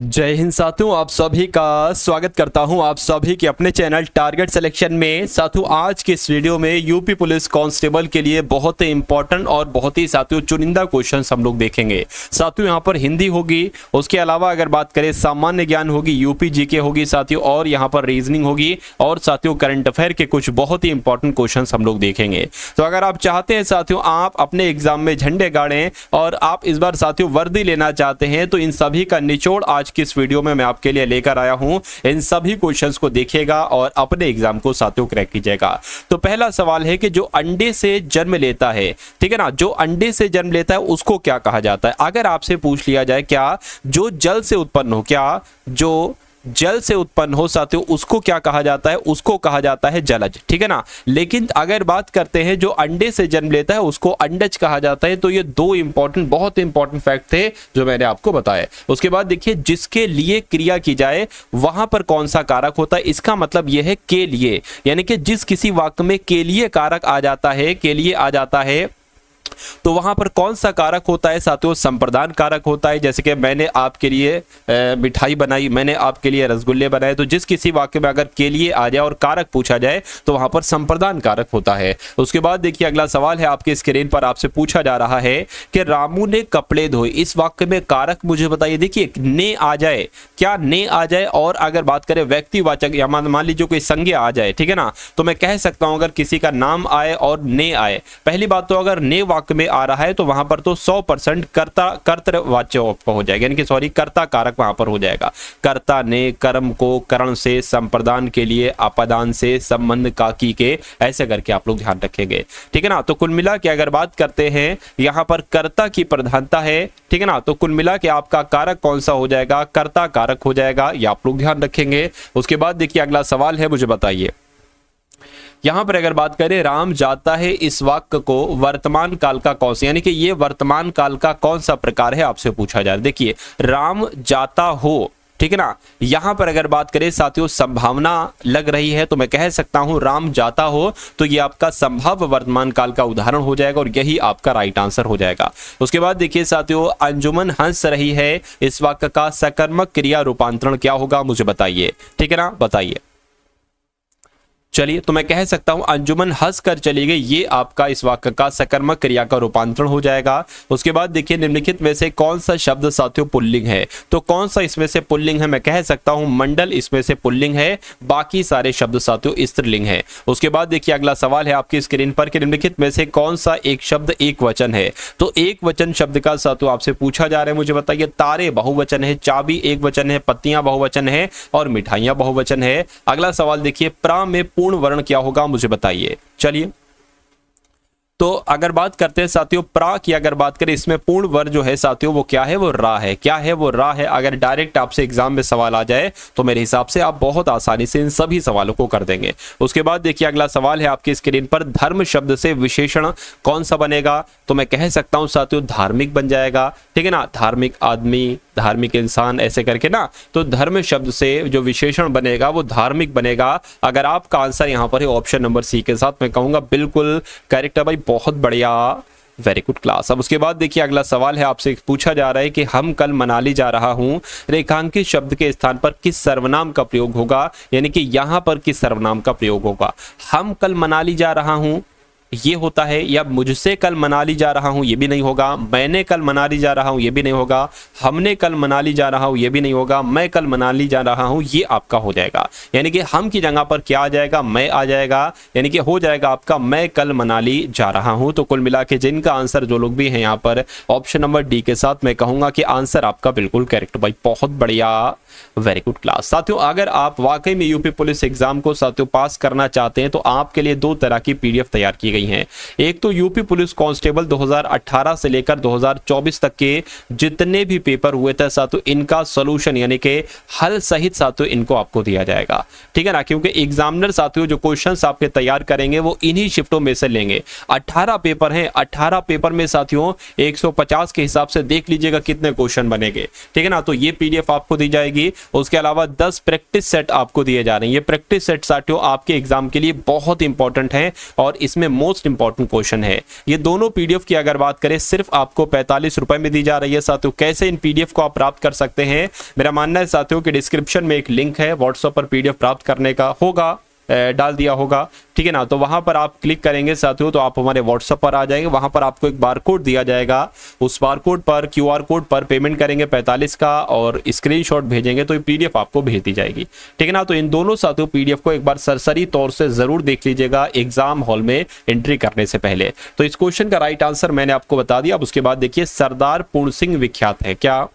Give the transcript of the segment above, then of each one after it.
जय हिंद साथियों, आप सभी का स्वागत करता हूं आप सभी के अपने चैनल टारगेट सिलेक्शन में। साथियों, आज के इस वीडियो में यूपी पुलिस कांस्टेबल के लिए बहुत ही इंपॉर्टेंट और बहुत ही साथियों चुनिंदा क्वेश्चंस हम लोग देखेंगे। साथियों, यहां पर हिंदी होगी, उसके अलावा अगर बात करें सामान्य ज्ञान होगी, यूपी जीके होगी साथियों, और यहां पर रीजनिंग होगी और साथियों करंट अफेयर के कुछ बहुत ही इंपॉर्टेंट क्वेश्चन हम लोग देखेंगे। तो अगर आप चाहते हैं साथियों आप अपने एग्जाम में झंडे गाड़ें और आप इस बार साथियों वर्दी लेना चाहते हैं, तो इन सभी का निचोड़ आज किस वीडियो में मैं आपके लिए लेकर आया हूं। इन सभी क्वेश्चंस को देखिएगा और अपने एग्जाम को साथियों क्रैक कीजिएगा। तो पहला सवाल है कि जो अंडे से जन्म लेता है, ठीक है ना, जो अंडे से जन्म लेता है उसको क्या कहा जाता है। अगर आपसे पूछ लिया जाए क्या जो जल से उत्पन्न हो, क्या जो जल से उत्पन्न हो साथियों उसको क्या कहा जाता है, उसको कहा जाता है जलज, ठीक है ना। लेकिन अगर बात करते हैं जो अंडे से जन्म लेता है उसको अंडज कहा जाता है। तो ये दो इंपॉर्टेंट बहुत इंपॉर्टेंट फैक्ट थे जो मैंने आपको बताया। उसके बाद देखिए, जिसके लिए क्रिया की जाए वहां पर कौन सा कारक होता है, इसका मतलब यह है के लिए, यानी कि जिस किसी वाक्य में के लिए कारक आ जाता है, के लिए आ जाता है, तो वहां पर कौन सा कारक होता है साथियों, संप्रदान कारक होता है। जैसे कि मैंने आपके लिए मिठाई बनाई, मैंने आपके लिए रसगुल्ले बनाए, तो जिस किसी वाक्य में अगर के लिए आ जाए और कारक पूछा जाए तो वहां पर संप्रदान कारक होता है। उसके बाद देखिए अगला सवाल है आपके स्क्रीन पर, आपसे पूछा जा रहा है कि रामू ने कपड़े धोए, इस वाक्य में कारक मुझे बताइए। देखिए ने आ जाए, क्या ने आ जाए, और अगर बात करें व्यक्तिवाचक या मान लीजिए कोई संज्ञा आ जाए, ठीक है ना, तो मैं कह सकता हूं अगर किसी का नाम आए और ने आए। पहली बात तो अगर ने वाक्य में आ रहा है तो वहां पर तो 100% कर्तवाच्य हो जाएगा, यानी कि सॉरी कर्ता कारक वहां पर हो जाएगा। कर्ता ने कर्म को करण से, संप्रदान के लिए अपादान से, संबंध काकी के, ऐसे करके आप लोग ध्यान रखेंगे, ठीक है ना। तो कुल मिला के अगर बात करते हैं यहां पर कर्ता की प्रधानता है, ठीक है ना, तो कुल मिला के आपका कारक कौन सा हो जाएगा, कर्ता कारक हो जाएगा, ये आप लोग ध्यान रखेंगे। उसके बाद देखिए अगला सवाल है, मुझे बताइए यहां पर अगर बात करें राम जाता है, इस वाक्य को वर्तमान काल का कौन सा, यानी कि ये वर्तमान काल का कौन सा प्रकार है आपसे पूछा जाए। देखिए राम जाता हो, ठीक है ना, यहां पर अगर बात करें साथियों संभावना लग रही है तो मैं कह सकता हूं राम जाता हो, तो ये आपका संभाव्य वर्तमान काल का उदाहरण हो जाएगा और यही आपका राइट आंसर हो जाएगा। उसके बाद देखिए साथियों अंजुमन हंस रही है, इस वाक्य का सकर्मक क्रिया रूपांतरण क्या होगा मुझे बताइए, ठीक है ना, बताइए। चलिए, तो मैं कह सकता हूं अंजुमन हंस कर चली गई, ये आपका इस वाक्य का सकर्मक क्रिया का रूपांतरण हो जाएगा। उसके बाद देखिए निम्नलिखित में से कौन सा शब्द साथियों पुल्लिंग है, तो कौन सा इसमें से पुल्लिंग है, मैं कह सकता हूं मंडल इसमें से पुल्लिंग है, बाकी सारे शब्द साथियों स्त्रीलिंग है। उसके बाद देखिए अगला सवाल है आपकी स्क्रीन पर कि निम्नलिखित में से कौन सा एक शब्द एक वचन है। तो एक वचन शब्द का साथियों आपसे पूछा जा रहा है, मुझे बताइए। तारे बहुवचन है, चाबी एक वचन है, पत्तियां बहुवचन है और मिठाइयां बहुवचन है। अगला सवाल देखिए प्रा में पूर्ण वर्ण क्या होगा मुझे बताइए। चलिए, तो अगर बात करते हैं साथियों प्रा की, अगर बात करें इसमें पूर्ण वर्ण जो है साथियों वो क्या है, वो रा है। क्या है वो, रा है। अगर डायरेक्ट आपसे एग्जाम में सवाल आ जाए तो मेरे हिसाब से आप बहुत आसानी से इन सभी सवालों को कर देंगे। उसके बाद देखिए अगला सवाल है आपकी स्क्रीन पर, धर्म शब्द से विशेषण कौन सा बनेगा, तो मैं कह सकता हूं साथियों धार्मिक बन जाएगा, ठीक है ना, धार्मिक आदमी, धार्मिक इंसान, ऐसे करके ना, तो धर्म शब्द से जो विशेषण बनेगा वो धार्मिक बनेगा। अगर आपका आंसर यहां पर है ऑप्शन नंबर सी के साथ, मैं कहूंगा बिल्कुल करेक्ट है भाई, बहुत बढ़िया, वेरी गुड क्लास। अब उसके बाद देखिए अगला सवाल है आपसे पूछा जा रहा है कि हम कल मनाली जा रहा हूं, रेखांकित शब्द के स्थान पर किस सर्वनाम का प्रयोग होगा, यानी कि यहां पर किस सर्वनाम का प्रयोग होगा। हम कल मनाली जा रहा हूं ये होता है, या मुझसे कल मनाली जा रहा हूं ये भी नहीं होगा, मैंने कल मनाली जा रहा हूं ये भी नहीं होगा, हमने कल मनाली जा रहा हूं ये भी नहीं होगा, मैं कल मनाली जा रहा हूं ये आपका हो जाएगा। यानी कि हम की जगह पर क्या आ जाएगा, मैं आ जाएगा, यानी कि हो जाएगा आपका मैं कल मनाली जा रहा हूं। तो कुल मिला के जिनका आंसर जो लोग भी हैं यहाँ पर ऑप्शन नंबर डी के साथ, मैं कहूंगा कि आंसर आपका बिल्कुल करेक्ट भाई, बहुत बढ़िया, वेरी गुड क्लास। साथियों अगर आप वाकई में यूपी पुलिस एग्जाम को साथियों पास करना चाहते हैं तो आपके लिए दो तरह की पीडीएफ तैयार की गई हैं। एक तो यूपी पुलिस कांस्टेबल 2018 से लेकर 2024 तक के जितने भी पेपर हुए थे साथियों इनका सॉल्यूशन यानी कि हल सहित साथियों इनको आपको दिया जाएगा, ठीक है ना, क्योंकि एग्जामिनर साथियों जो क्वेश्चंस आपके तैयार करेंगे वो इन्हीं शिफ्टों में से लेंगे। 18 पेपर हैं, 18 पेपर में साथियों 150 के हिसाब से देख लीजिएगा कितने क्वेश्चन बनेंगे, ठीक है ना। तो ये पीडीएफ आपको दी जाएगी। उसके अलावा 10 प्रैक्टिस सेट आपको दिए जा रहे हैं। ये प्रैक्टिस सेट साथियों आपके एग्जाम के लिए बहुत इंपॉर्टेंट है और इसमें मोस्ट मोस्ट इंपॉर्टेंट क्वेश्चन है। ये दोनों पीडीएफ की अगर बात करें सिर्फ आपको 45 रुपए में दी जा रही है साथियों। कैसे इन पीडीएफ को आप प्राप्त कर सकते हैं, मेरा मानना है साथियों कि डिस्क्रिप्शन में एक लिंक है व्हाट्सएप पर पीडीएफ प्राप्त करने का, होगा डाल दिया होगा, ठीक है ना। तो वहां पर आप क्लिक करेंगे साथियों तो आप हमारे व्हाट्सएप पर आ जाएंगे। वहां पर आपको एक बारकोड दिया जाएगा, उस बारकोड पर क्यूआर कोड पर पेमेंट करेंगे 45 का और स्क्रीनशॉट भेजेंगे तो ये पीडीएफ आपको भेज दी जाएगी, ठीक है ना। तो इन दोनों साथियों पीडीएफ को एक बार सरसरी तौर से जरूर देख लीजिएगा एग्जाम हॉल में एंट्री करने से पहले। तो इस क्वेश्चन का राइट आंसर मैंने आपको बता दिया। अब उसके बाद देखिए सरदार पूर्ण सिंह विख्यात है क्या,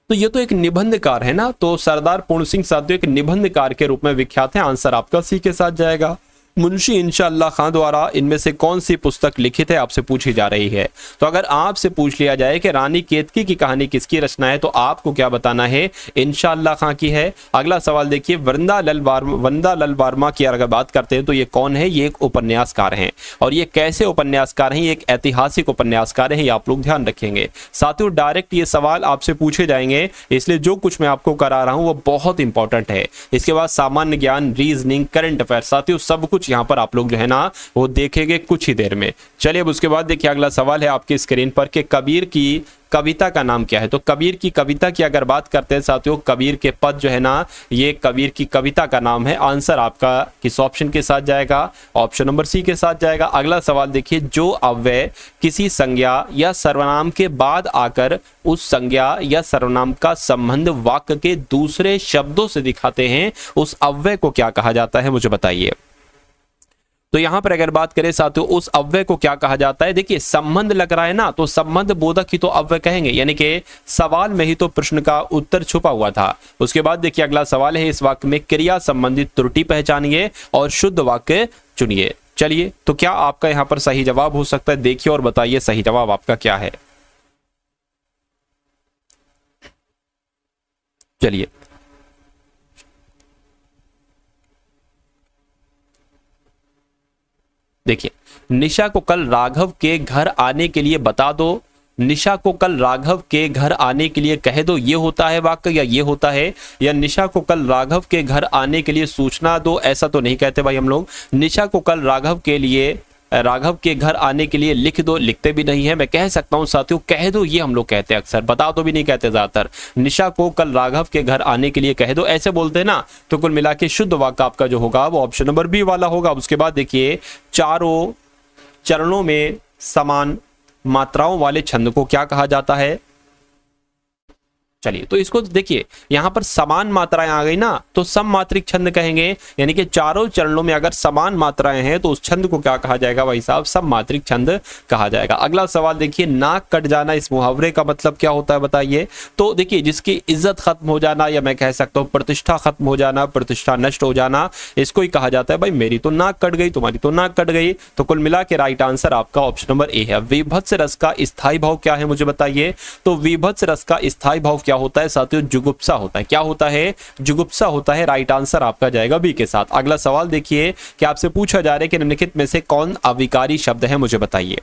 तो ये तो एक निबंधकार है ना, तो सरदार पूर्ण सिंह साथियों एक निबंधकार के रूप में विख्यात है। आंसर आपका सी के साथ जाएगा। मुंशी इंशाअल्लाह खां द्वारा इनमें से कौन सी पुस्तक लिखित है, आपसे पूछी जा रही है। तो अगर आपसे पूछ लिया जाए कि रानी केतकी की कहानी किसकी रचना है तो आपको क्या बताना है, इंशाअल्लाह खां की है। अगला सवाल देखिए वंदा लाल वर्मा की अगर बात करते हैं तो ये कौन है, ये एक उपन्यासकार हैं। और ये कैसे उपन्यासकार हैं, ये एक ऐतिहासिक उपन्यासकार हैं, ये आप लोग ध्यान रखेंगे साथियों। डायरेक्ट ये सवाल आपसे पूछे जाएंगे, इसलिए जो कुछ मैं आपको करा रहा हूं वो बहुत इंपॉर्टेंट है। इसके बाद सामान्य ज्ञान, रीजनिंग, करंट अफेयर साथियों सब कुछ यहां पर आप लोग जो है ना वो देखेंगे कुछ ही देर में। चलिए अब उसके बाद देखिए अगला सवाल है आपकी स्क्रीन पर कि कबीर की कविता का नाम क्या है। तो कबीर की कविता की अगर बात करते हैं साथियों, कबीर के पद जो है ना ये कबीर की कविता का नाम है। आंसर आपका किस ऑप्शन के साथ जाएगा, ऑप्शन नंबर सी के साथ जाएगा। अगला सवाल देखिए जो अव्यय किसी संज्ञा या सर्वनाम के बाद आकर उस संज्ञा या सर्वनाम का संबंध वाक्य के दूसरे शब्दों से दिखाते हैं उस अव्यय को क्या कहा जाता है, मुझे बताइए। तो यहां पर अगर बात करें साथियों उस अव्यय को क्या कहा जाता है, देखिए संबंध लग रहा है ना, तो संबंध बोधक ही तो अव्यय कहेंगे, यानी कि सवाल में ही तो प्रश्न का उत्तर छुपा हुआ था। उसके बाद देखिए अगला सवाल है इस वाक्य में क्रिया संबंधित त्रुटि पहचानिए और शुद्ध वाक्य चुनिए। चलिए तो क्या आपका यहां पर सही जवाब हो सकता है, देखिए और बताइए सही जवाब आपका क्या है। चलिए देखिए निशा को कल राघव के घर आने के लिए बता दो, निशा को कल राघव के घर आने के लिए कह दो, ये होता है वाक्य या ये होता है, या निशा को कल राघव के घर आने के लिए सूचना दो, ऐसा तो नहीं कहते भाई हम लोग। निशा को कल राघव के घर आने के लिए लिख दो, लिखते भी नहीं है। मैं कह सकता हूं साथियों कह दो ये हम लोग कहते हैं अक्सर, बता दो भी नहीं कहते ज्यादातर। निशा को कल राघव के घर आने के लिए कह दो ऐसे बोलते हैं ना। तो कुल मिला के शुद्ध वाक्य आपका जो होगा वो ऑप्शन नंबर बी वाला होगा। उसके बाद देखिए चारों चरणों में समान मात्राओं वाले छंद को क्या कहा जाता है। चलिए तो इसको देखिए यहां पर समान मात्राएं आ गई ना, तो सममात्रिक छंद कहेंगे, यानी कि चारों चरणों में अगर समान मात्राएं हैं तो उस छंद को क्या कहा जाएगा भाई साहब, सममात्रिक छंद कहा जाएगा। अगला सवाल देखिए नाक कट जाना, इस मुहावरे का मतलब क्या होता है बताइए। तो देखिए जिसकी इज्जत खत्म हो जाना या मैं कह सकता हूं प्रतिष्ठा खत्म हो जाना, प्रतिष्ठा नष्ट हो जाना, इसको ही कहा जाता है भाई मेरी तो नाक कट गई, तुम्हारी तो नाक कट गई। तो कुल मिला के राइट आंसर आपका ऑप्शन नंबर ए है। विभत्स रस का स्थायी भाव क्या है मुझे बताइए। तो विभत्स रस का स्थायी भाव क्या होता है साथियों, जुगुप्सा होता है। क्या होता है, जुगुप्सा होता है। राइट आंसर आपका जाएगा बी के साथ। अगला सवाल देखिए कि आपसे पूछा जा रहा है कि निम्नलिखित में से कौन अविकारी शब्द है, मुझे बताइए।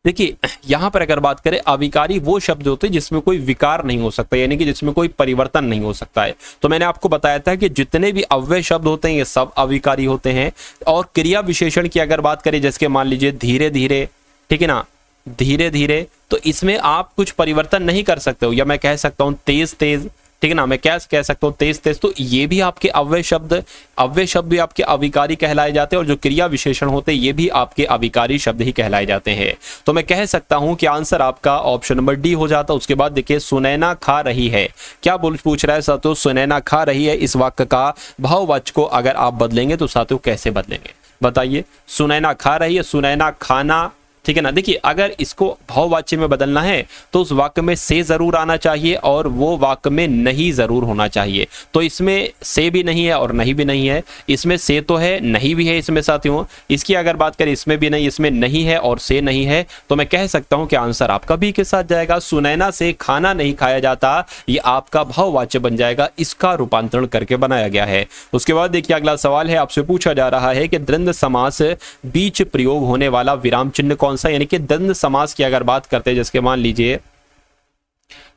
देखिए यहां पर अगर बात करें अविकारी वो शब्द होते हैं जिसमें कोई विकार नहीं हो सकता, यानी कि जिसमें कोई परिवर्तन नहीं हो सकता है। तो मैंने आपको बताया था कि जितने भी अव्यय शब्द होते हैं ये सब अविकारी होते हैं। और क्रिया विशेषण की अगर बात करें जैसे मान लीजिए धीरे धीरे, ठीक है ना, धीरे धीरे, तो इसमें आप कुछ परिवर्तन नहीं कर सकते हो। या मैं कह सकता हूं तेज तेज, ठीक है ना, मैं क्या कह सकता हूं तेज तेज, तो ये भी आपके अव्यय शब्द भी आपके अविकारी कहलाए जाते हैं। और जो क्रिया विशेषण होते हैं ये भी आपके अविकारी शब्द ही कहलाए जाते हैं। तो मैं कह सकता हूं कि आंसर आपका ऑप्शन नंबर डी हो जाता। उसके बाद देखिए सुनैना खा रही है, क्या पूछ रहा है साथियों, सुनैना खा रही है, इस वाक्य का भाववाचक को अगर आप बदलेंगे तो साथियों कैसे बदलेंगे बताइए। सुनैना खा रही है, सुनैना खाना, ठीक है ना। देखिए अगर इसको भाववाच्य में बदलना है तो उस वाक्य में से जरूर आना चाहिए और वो वाक्य में नहीं जरूर होना चाहिए। तो इसमें से भी नहीं है और नहीं भी नहीं है, इसमें से तो है नहीं भी है इसमें साथियों। इसकी अगर बात करें इसमें भी नहीं, इसमें नहीं है और से नहीं है, तो मैं कह सकता हूं कि आंसर आपका बी के साथ जाएगा। सुनैना से खाना नहीं खाया जाता, ये आपका भाववाच्य बन जाएगा, इसका रूपांतरण करके बनाया गया है। उसके बाद देखिए अगला सवाल है आपसे पूछा जा रहा है कि द्वंद्व समास बीच प्रयोग होने वाला विराम चिन्ह कौन सा, यानी कि द्वंद्व समास की अगर बात करते हैं जैसे मान लीजिए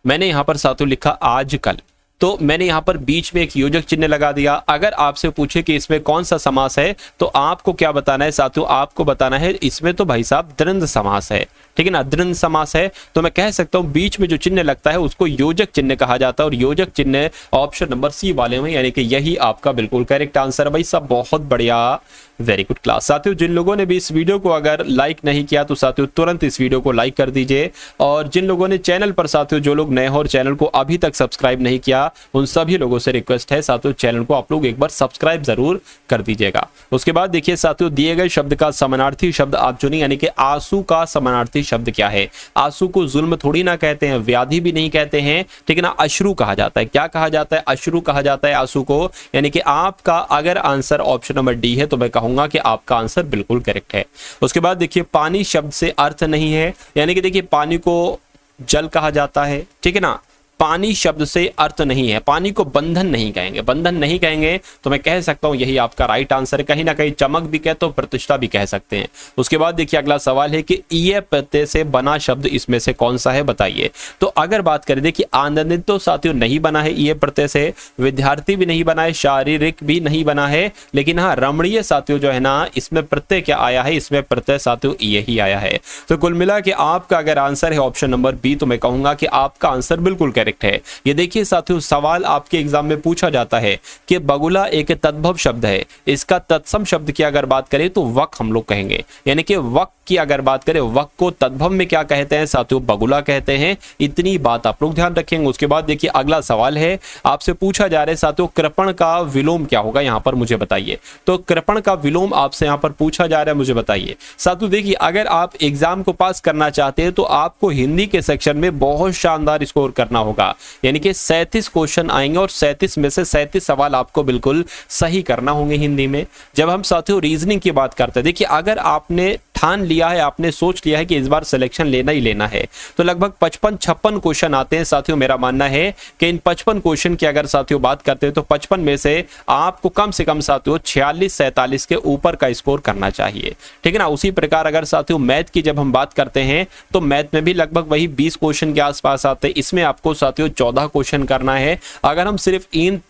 मैंने यहां पर साथियों लिखा आजकल, तो मैंने यहाँ पर बीच में एक योजक चिन्ह लगा दिया। अगर आपसे पूछे कि इसमें कौन सा समास है तो आपको क्या बताना है साथियों, आपको बताना है इसमें तो भाई साहब द्वंद्व समास है, ठीक है ना, द्वंद्व समास है। तो मैं कह सकता हूं बीच में जो चिन्ह लगता है उसको योजक चिन्ह कहा जाता है, और योजक चिन्ह ऑप्शन नंबर सी वाले में, यानी कि यही आपका बिल्कुल करेक्ट आंसर है भाई साहब। बहुत बढ़िया, वेरी गुड क्लास। साथियों जिन लोगों ने भी इस वीडियो को अगर लाइक नहीं किया तो साथियों तुरंत इस वीडियो को लाइक कर दीजिए, और जिन लोगों ने चैनल पर साथियों जो लोग नए हो और चैनल को अभी तक सब्सक्राइब नहीं किया उन सभी लोगों से रिक्वेस्ट है साथियों चैनल को आप लोग एक बार सब्सक्राइब जरूर कर दीजिएगा। उसके बाद देखिए साथियों दिए गए शब्द का समानार्थी शब्द आप चुनिए, यानी कि आंसू का समानार्थी शब्द क्या है। आंसू को जुल्म थोड़ी ना कहते हैं, व्याधि भी नहीं कहते हैं, ठीक है ना, अश्रु कहा जाता है। क्या कहा जाता है? अश्रु कहा जाता है आंसू को। यानी कि आपका अगर आंसर ऑप्शन नंबर डी है तो मैं कहूंगा कि आपका आंसर बिल्कुल करेक्ट है। उसके बाद देखिए पानी शब्द से अर्थ नहीं है, यानी कि देखिए पानी को जल कहा जाता है, ठीक है ना, पानी शब्द से अर्थ नहीं है, पानी को बंधन नहीं कहेंगे, बंधन नहीं कहेंगे तो मैं कह सकता हूं यही आपका राइट आंसर है। कहीं ना कहीं चमक भी कहते हो, प्रतिष्ठा भी कह सकते हैं। उसके बाद देखिए अगला सवाल है कि ईय प्रत्यय से बना शब्द इसमें से कौन सा है, बताइए। तो अगर बात करें देखिए आनंदित तो साथियों नहीं बना है ईय प्रत्यय से, विद्यार्थी भी नहीं बना है, शारीरिक भी नहीं बना है, लेकिन हाँ रमणीय साथियों जो है ना इसमें प्रत्यय क्या आया है, इसमें प्रत्यय साथियों ईय ही आया है। तो कुल मिला के आपका अगर आंसर है ऑप्शन नंबर बी तो मैं कहूंगा कि आपका आंसर बिल्कुल करेक्ट है। ये देखिए साथियों सवाल आपके एग्जाम में पूछा जाता है कि बगुला एक तद्भव शब्द है, इसका तत्सम शब्द की अगर बात करें तो वक हम लोग कहेंगे, यानी कि वक की अगर बात करें वक को तद्भव में क्या कहते हैं साथियों, बगुला कहते हैं। इतनी बात आप लोग ध्यान रखेंगे। उसके बाद देखिए अगला सवाल है, आपसे पूछा जा रहा है साथियों कृपण का विलोम क्या होगा, यहां पर मुझे बताइए। तो कृपण का विलोम आपसे यहां पर पूछा जा रहा है, मुझे बताइए। साथियों देखिए अगर आप एग्जाम को पास करना चाहते हैं तो आपको हिंदी के सेक्शन में बहुत शानदार स्कोर करना होगा, यानी कि 37 क्वेश्चन आएंगे और 37 में से 37 सवाल आपको बिल्कुल सही करना होंगे हिंदी में। जब हम साथियों रीजनिंग की बात करते हैं, देखिए अगर आपने ठान लिया है, आपने सोच लिया है कि इस बार सिलेक्शन लेना ही लेना है तो लगभग 55-56 क्वेश्चन आते हैं साथियों। मेरा मानना है कि इन 55 क्वेश्चन की अगर साथियों बात करते हैं तो 55 में से आपको कम से कम साथियों 46-47 के ऊपर का स्कोर करना चाहिए, ठीक है ना। उसी प्रकार अगर साथियों मैथ की जब हम बात करते हैं तो मैथ में भी लगभग वही 20 क्वेश्चन के आसपास आते हैं। इसमें आपको साथियों 14 क्वेश्चन करना है। अगर हम सिर्फ इन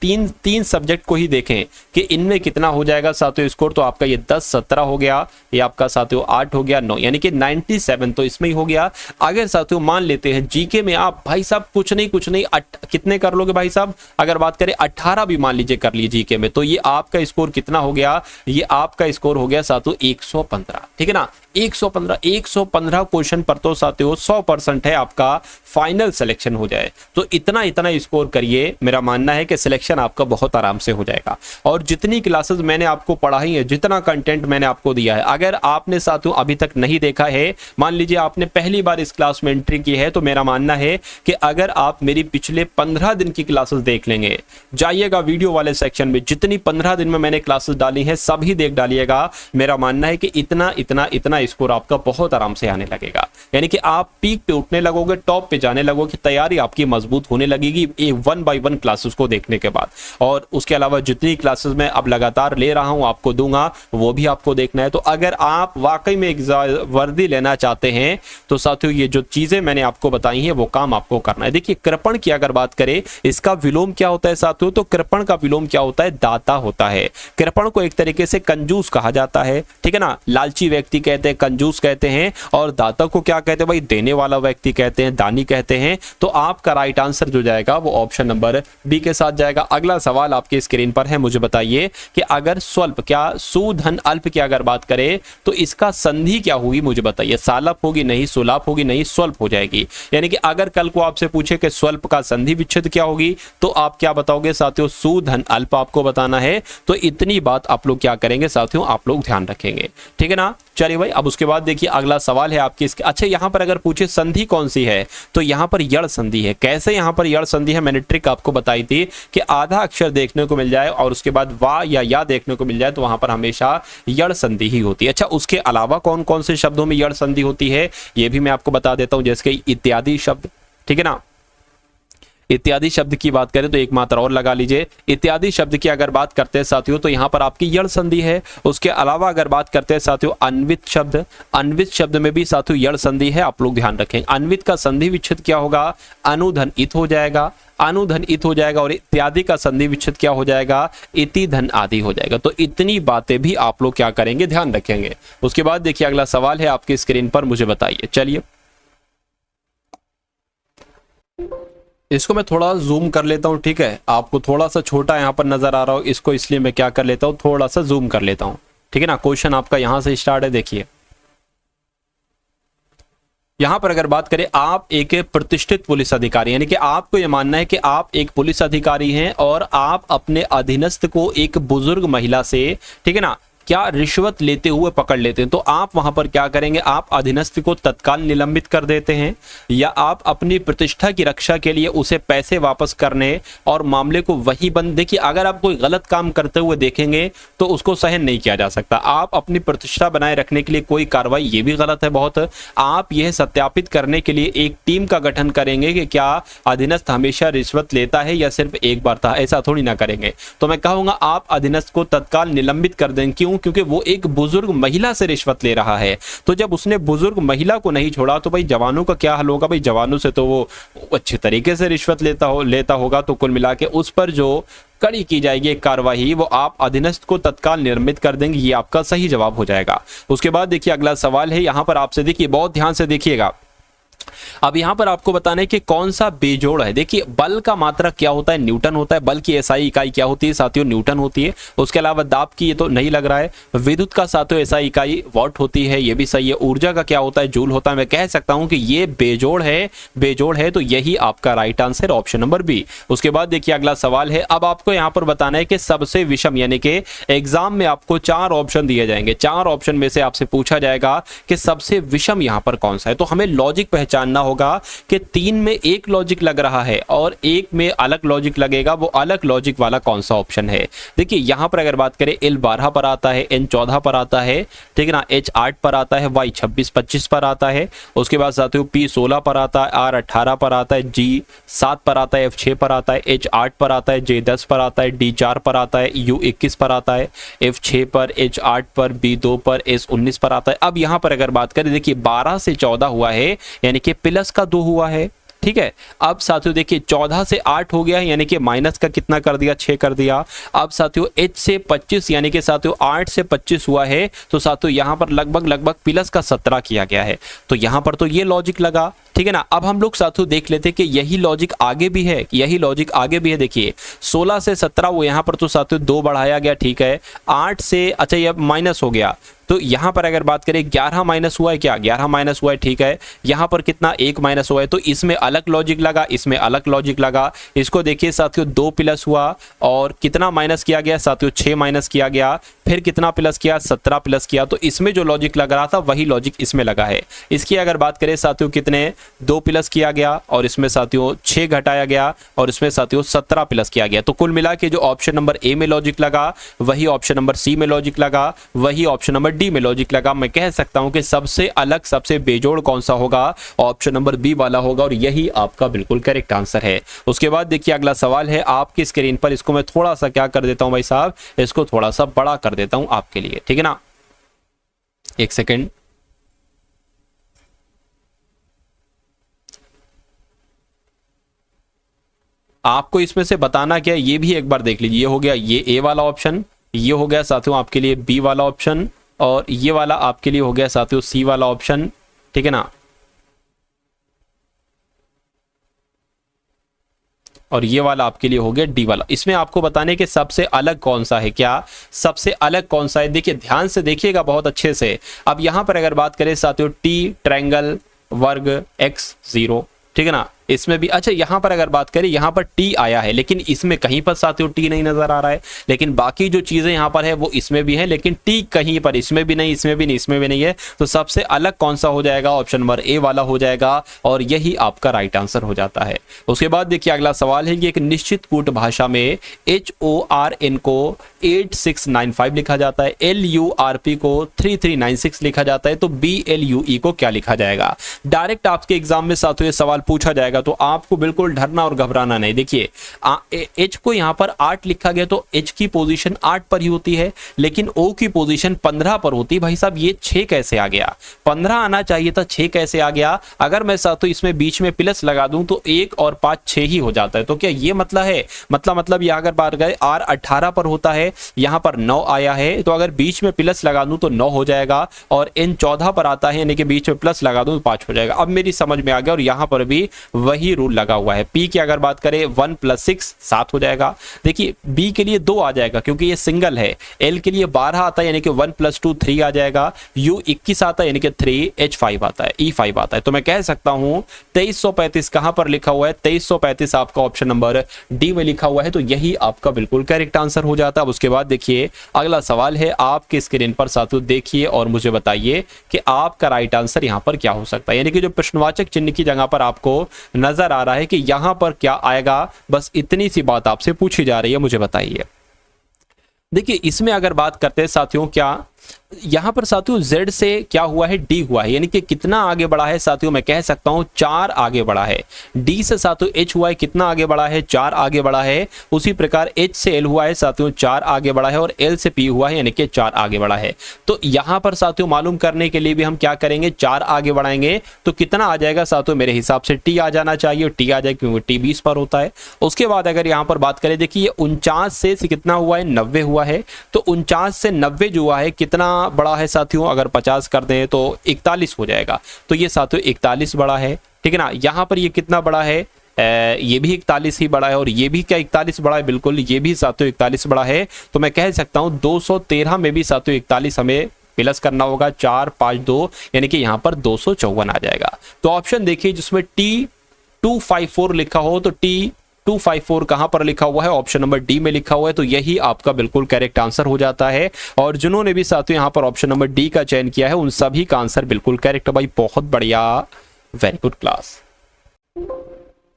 तीन सब्जेक्ट को ही देखें कि इनमें कितना हो जाएगा साथियों स्कोर, तो आपका ये 10-17 हो गया, ये आपका साथियों 8 हो गया, 9 यानी कि 97 तो इसमें ही हो गया। अगर साथियों मान लेते हैं जीके में आप भाई साहब कुछ नहीं कितने कर लोगे भाई साहब, अगर बात करें 18 भी मान लीजिए कर लीजिए जीके में, तो ये आपका स्कोर कितना हो गया, ये आपका स्कोर हो गया साथियों 115, ठीक है ना। 115 क्वेश्चन पर तो साथियों 100% है आपका फाइनल सिलेक्शन हो जाए। तो इतना स्कोर करिए, मेरा मानना है कि सिलेक्शन आपका बहुत आराम से हो जाएगा। और जितनी क्लासेस मैंने आपको पढ़ाई है, जितना कंटेंट मैंने आपको दिया है, अगर आपने साथियों अभी तक नहीं देखा है, मान लीजिए आपने पहली बार इस क्लास में एंट्री की है, तो मेरा मानना है कि अगर आप मेरी पिछले 15 दिन की क्लासेस देख लेंगे, जाइएगा वीडियो वाले सेक्शन में, जितनी 15 दिन में मैंने क्लासेस डाली हैं सभी देख डालिएगा। मेरा मानना है कि इतना स्कोर आपका बहुत आराम से आने लगेगा, यानी कि आप पीक पे उठने लगोगे, टॉप पे जाने लगोगे, तैयारी आपकी मजबूत होने लगेगी 1 बाय 1 क्लासेस को देखने के बाद। और उसके अलावा जितनी क्लासेस मैं अब लगातार ले रहा हूं आपको दूंगा, वो भी आपको देखना है। तो अगर आप वाकई में एक वर्दी लेना चाहते हैं तो साथियों ये जो चीजें मैंने आपको बताई हैं वो काम आपको करना है। देखिए कृपण की अगर बात करें, इसका विलोम क्या होता है साथियों, तो कृपण का विलोम क्या होता है, दाता होता है। कृपण को एक तरीके से कंजूस कहा जाता है, ठीक है ना, लालची व्यक्ति कहते हैं, कंजूस कहते हैं, और दाता को क्या कहते हैं भाई, देने वाला व्यक्ति कहते हैं, दानी कहते हैं। तो आपका राइट आंसर जो जाएगा वो ऑप्शन नंबर बी के साथ जाएगा। अगला सवाल आपके स्क्रीन पर है, मुझे बताइए कि अगर स्वल्प क्या सुधन अल्प की अगर बात करें तो इसका संधि क्या होगी, मुझे बताइए। सालप होगी नहीं, सुलाप होगी नहीं, स्वल्प हो जाएगी। यानी कि अगर कल को आपसे पूछे कि स्वल्प का संधि विच्छेद क्या होगी तो आप क्या बताओगे साथियों, सुधन अल्प आपको बताना है। तो इतनी बात आप लोग क्या करेंगे साथियों, आप लोग ध्यान रखेंगे, ठीक है ना। चलिए भाई अब उसके बाद देखिए अगला सवाल है आपकी अच्छा यहां पर अगर पूछे संधि कौन सी है तो यहां पर यड़ संधि है। कैसे यहां पर यड़ संधि है, मैंने ट्रिक आपको बताई थी कि आधा अक्षर देखने को मिल जाए और उसके बाद वा या देखने को मिल जाए तो वहां पर हमेशा यड़ संधि ही होती है। अच्छा उसके अलावा कौन कौन से शब्दों में यड़ संधि होती है ये भी मैं आपको बता देता हूं, जैसे कि इत्यादि शब्द, ठीक है ना। इत्यादि शब्द की बात करें तो एक मात्रा और लगा लीजिए। इत्यादि शब्द की अगर बात करते हैं साथियों तो यहाँ पर आपकी यण संधि है। उसके अलावा अगर बात करते हैं साथियों अन्वित शब्द में भी साथियों यण संधि है, आप लोग ध्यान रखें। अन्वित का संधि विच्छेद क्या होगा, अनुधन इत हो जाएगा, अनुधन इत हो जाएगा, और इत्यादि का संधि विच्छेद क्या हो जाएगा, इति धन आदि हो जाएगा। तो इतनी बातें भी आप लोग क्या करेंगे, ध्यान रखेंगे। उसके बाद देखिए अगला सवाल है आपकी स्क्रीन पर, मुझे बताइए। चलिए इसको मैं थोड़ा जूम कर लेता हूं, ठीक है। आपको थोड़ा सा छोटा यहां पर नजर आ रहा हो इसको, इसलिए मैं क्या कर लेता हूं, थोड़ा सा जूम कर लेता हूं, ठीक है ना। क्वेश्चन आपका यहां से स्टार्ट है। देखिए यहां पर अगर बात करें, आप एक प्रतिष्ठित पुलिस अधिकारी, यानी कि आपको यह मानना है कि आप एक पुलिस अधिकारी हैं और आप अपने अधीनस्थ को एक बुजुर्ग महिला से, ठीक है ना, क्या रिश्वत लेते हुए पकड़ लेते हैं। तो आप वहां पर क्या करेंगे, आप अधीनस्थ को तत्काल निलंबित कर देते हैं, या आप अपनी प्रतिष्ठा की रक्षा के लिए उसे पैसे वापस करने और मामले को वही बंद। देखिए अगर आप कोई गलत काम करते हुए देखेंगे तो उसको सहन नहीं किया जा सकता। आप अपनी प्रतिष्ठा बनाए रखने के लिए कोई कार्रवाई, ये भी गलत है बहुत। आप यह सत्यापित करने के लिए एक टीम का गठन करेंगे कि क्या अधीनस्थ हमेशा रिश्वत लेता है या सिर्फ एक बार था, ऐसा थोड़ी ना करेंगे। तो मैं कहूंगा आप अधीनस्थ को तत्काल निलंबित कर दें। क्यों? क्योंकि वो एक बुजुर्ग महिला से रिश्वत ले रहा है। तो जब उसने बुजुर्ग महिला को नहीं छोड़ा तो भाई जवानों का क्या हाल होगा। भाई जवानों से तो वो अच्छे तरीके से रिश्वत लेता होगा। तो कुल मिला के उस पर जो कड़ी की जाएगी कार्रवाई, वो आप अधीनस्थ को तत्काल निलंबित कर देंगे। ये आपका सही जवाब हो जाएगा। उसके बाद देखिए अगला सवाल है यहां पर आपसे, देखिए बहुत ध्यान से देखिएगा। अब यहां पर आपको बताना है कि कौन सा बेजोड़ है। देखिए बल का मात्रक क्या होता है, न्यूटन होता है। बल की एसआई इकाई क्या होती है साथियों, न्यूटन होती है। उसके अलावा दाब की, ये तो नहीं लग रहा है। विद्युत का साथियों एसआई इकाई वॉट होती है, ये भी सही है। ऊर्जा का क्या होता है, जूल होता है। मैं कह सकता हूं कि ये बेजोड़ है, तो यही आपका right answer option number B. उसके बाद देखिए अगला सवाल है, अब आपको यहां पर बताना है कि सबसे विषम, यानी कि एग्जाम में आपको 4 ऑप्शन दिए जाएंगे। 4 ऑप्शन में से आपसे पूछा जाएगा कि सबसे विषम यहां पर कौन सा है। तो हमें लॉजिक पहचानना होगा कि 3 में एक लॉजिक लग रहा है और एक में अलग लॉजिक लगेगा। वो अलग लॉजिक वाला कौन सा ऑप्शन है। देखिए यहां पर अगर बात करें, L 12 पर आता है, N 14 पर आता है, ठीक है ना, H 8 पर आता है, Y 26 25 पर आता है। उसके बाद साथियों P 16 पर आता है, R 18 पर आता है, G 7 पर आता है, F 6 पर आता है, H 8 पर आता है, J 10 पर आता है, D 4 पर आता है, U 21 पर आता है, F 6 पर, H 8 पर, B 2 पर, S 19 पर आता है। अब यहां पर अगर बात करें, देखिए 12 से 14 हुआ है, यानी कि प्लस का 2 हुआ है, ठीक है। अब साथियों देखिए 14 से 8 हो गया है, यानी कि माइनस का कितना कर दिया, 6 कर दिया। अब साथियों H से 25, यानी कि साथियों 8 से 25 हुआ है, तो साथियों यहां पर लगभग प्लस का 17 किया गया है। तो यहां पर तो ये लॉजिक लगा, ठीक है ना। अब हम लोग साथियों देख लेते हैं कि यही लॉजिक आगे भी है, यही लॉजिक आगे भी है। देखिए 16 से 17 वो यहां पर तो साथियों 2 बढ़ाया गया, ठीक है। 8 से, अच्छा ये माइनस हो गया, तो यहां पर अगर बात करें 11 माइनस हुआ है, क्या 11 माइनस हुआ है, ठीक है। यहां पर कितना, 1 माइनस हुआ है, तो इसमें अलग लॉजिक लगा, इसमें अलग लॉजिक लगा। इसको देखिए साथियों 2 प्लस हुआ और कितना माइनस किया गया साथियों, 6 माइनस किया गया, फिर कितना प्लस किया, 17 प्लस किया। तो इसमें जो लॉजिक लग रहा था वही लॉजिक इसमें लगा है। इसकी अगर बात करें साथियों, कितने 2 प्लस किया गया और इसमें साथियों 6 घटाया गया और इसमें साथियों 17 प्लस किया गया। तो कुल मिला के जो ऑप्शन नंबर ए में लॉजिक लगा वही ऑप्शन नंबर सी में लॉजिक लगा, वही ऑप्शन नंबर डी में लॉजिक लगा। मैं कह सकता हूं कि सबसे अलग, सबसे बेजोड़ कौन सा होगा, ऑप्शन नंबर बी वाला होगा, और यही आपका बिल्कुल करेक्ट आंसर है। उसके बाद देखिए अगला सवाल है आपकी स्क्रीन पर। इसको मैं थोड़ा सा क्या कर देता हूं भाई साहब, इसको थोड़ा सा बड़ा कर देता हूं आपके लिए, ठीक है ना। एक सेकेंड, आपको इसमें से बताना क्या है ये भी एक बार देख लीजिए। ये हो गया ये ए वाला ऑप्शन, ये हो गया साथियों आपके लिए बी वाला ऑप्शन, और ये वाला आपके लिए हो गया साथियों सी वाला ऑप्शन, ठीक है ना। और ये वाला आपके लिए हो गया डी वाला। इसमें आपको बताने के सबसे अलग कौन सा है, क्या सबसे अलग कौन सा है। देखिए ध्यान से देखिएगा बहुत अच्छे से। अब यहां पर अगर बात करें साथियों टी ट्रायंगल वर्ग x 0, ठीक है ना, इसमें भी। अच्छा यहां पर अगर बात करें, यहां पर टी आया है लेकिन इसमें कहीं पर साथियों टी नहीं नजर आ रहा है, लेकिन बाकी जो चीजें यहां पर है वो इसमें भी है, लेकिन टी कहीं पर इसमें भी नहीं, इसमें भी नहीं, इसमें भी नहीं है। तो सबसे अलग कौन सा हो जाएगा, ऑप्शन नंबर ए वाला हो जाएगा, और यही आपका राइट आंसर हो जाता है। उसके बाद देखिए अगला सवाल है कि एक निश्चित कूट भाषा में HORN को 8695 लिखा जाता है, LURP को 3396 लिखा जाता है, तो BLUE को क्या लिखा जाएगा। डायरेक्ट आपके एग्जाम में साथियों ये सवाल पूछा जाएगा। जाएगा, तो आपको बिल्कुल डरना और घबराना नहीं। देखिए एच को यहाँ पर 8 लिखा गया तो एच की पोजीशन 8 पर ही होती है, लेकिन ओ की पोजीशन 15 पर होती है। भाई साहब ये 6 कैसे आ गया, 15 आना चाहिए था, 6 कैसे आ गया। अगर मैं साथों इसमें बीच में प्लस लगा दूं तो 1 और 5 6 ही हो जाता है। तो क्या ये मतलब है, मतलब यहाँ अगर बात गए आर 18 पर होता है, यहाँ पर 9 आया है, तो अगर बीच में प्लस लगा दूं तो 9 हो जाएगा, और एन 14 पर आता है यानी कि बीच में प्लस लगा दूं तो 5 हो जाएगा। अब मेरी समझ में आ गया, और यहाँ पर भी वही रूल लगा हुआ है। पी की अगर बात करें 1 + 6 7 हो जाएगा। देखिए बी के लिए 2 आ जाएगा क्योंकि ये सिंगल है। एल के लिए 12 आता है यानी कि 1 + 2 3 आ जाएगा। यू 21 आता है यानी कि 3, एच 5 आता है, ई 5 आता है। तो मैं कह सकता हूं 2335 कहां पर लिखा हुआ है, 2335 आपका ऑप्शन नंबर डी में लिखा हुआ है। तो यही आपका बिल्कुल करेक्ट आंसर हो जाता है। अब उसके बाद देखिए अगला सवाल है, आपके स्क्रीन पर साथियों देखिए और मुझे बताइए कि आपका राइट आंसर यहां पर क्या हो सकता है। यानी कि जो प्रश्नवाचक चिन्ह की जगह पर आपको नजर आ रहा है कि यहां पर क्या आएगा, बस इतनी सी बात आपसे पूछी जा रही है, मुझे बताइए। देखिए इसमें अगर बात करते हैं साथियों, क्या यहां पर साथियों Z से क्या हुआ है, D हुआ है, यानी कि कितना आगे बढ़ा है साथियों, मैं कह सकता हूं 4 आगे बढ़ा है। D से साथियों H हुआ है, कितना आगे बढ़ा है, 4 आगे बढ़ा है। उसी प्रकार H से L हुआ है साथियों, 4 आगे बढ़ा है, और L से P हुआ है यानी कि 4 आगे बढ़ा है। तो यहां पर साथियों मालूम करने के लिए भी हम क्या करेंगे, 4 आगे बढ़ाएंगे तो कितना आ जाएगा साथियों, मेरे हिसाब से T आ जाना चाहिए, T आ जाए क्योंकि T 20 पर होता है। उसके बाद अगर यहां पर बात करें, देखिए 49 से कितना हुआ है, 90 हुआ है। तो 49 से 90 जो हुआ है कितना बड़ा है साथियों, अगर 50 कर दें तो 41 हो जाएगा। तो ये साथियों 41 बड़ा है, ठीक है ना। यहां पर ये कितना बड़ा है, ये भी 41 ही बड़ा है, और ये भी क्या 41 बड़ा है, बिल्कुल ये भी साथियों 41 बड़ा है। तो मैं कह सकता हूं 213 में भी साथियों 41 हमें प्लस करना होगा, 4 5 2 यानी कि यहां पर 254 आ जाएगा। तो ऑप्शन देखिए जिसमें T254 लिखा हो, तो T254 कहां पर लिखा हुआ है, ऑप्शन नंबर डी में लिखा हुआ है। तो यही आपका बिल्कुल करेक्ट आंसर हो जाता है। और जिन्होंने भी साथियों यहां पर ऑप्शन नंबर डी का चयन किया है उन सभी का आंसर बिल्कुल करेक्ट है भाई, बहुत बढ़िया, वेरी गुड क्लास।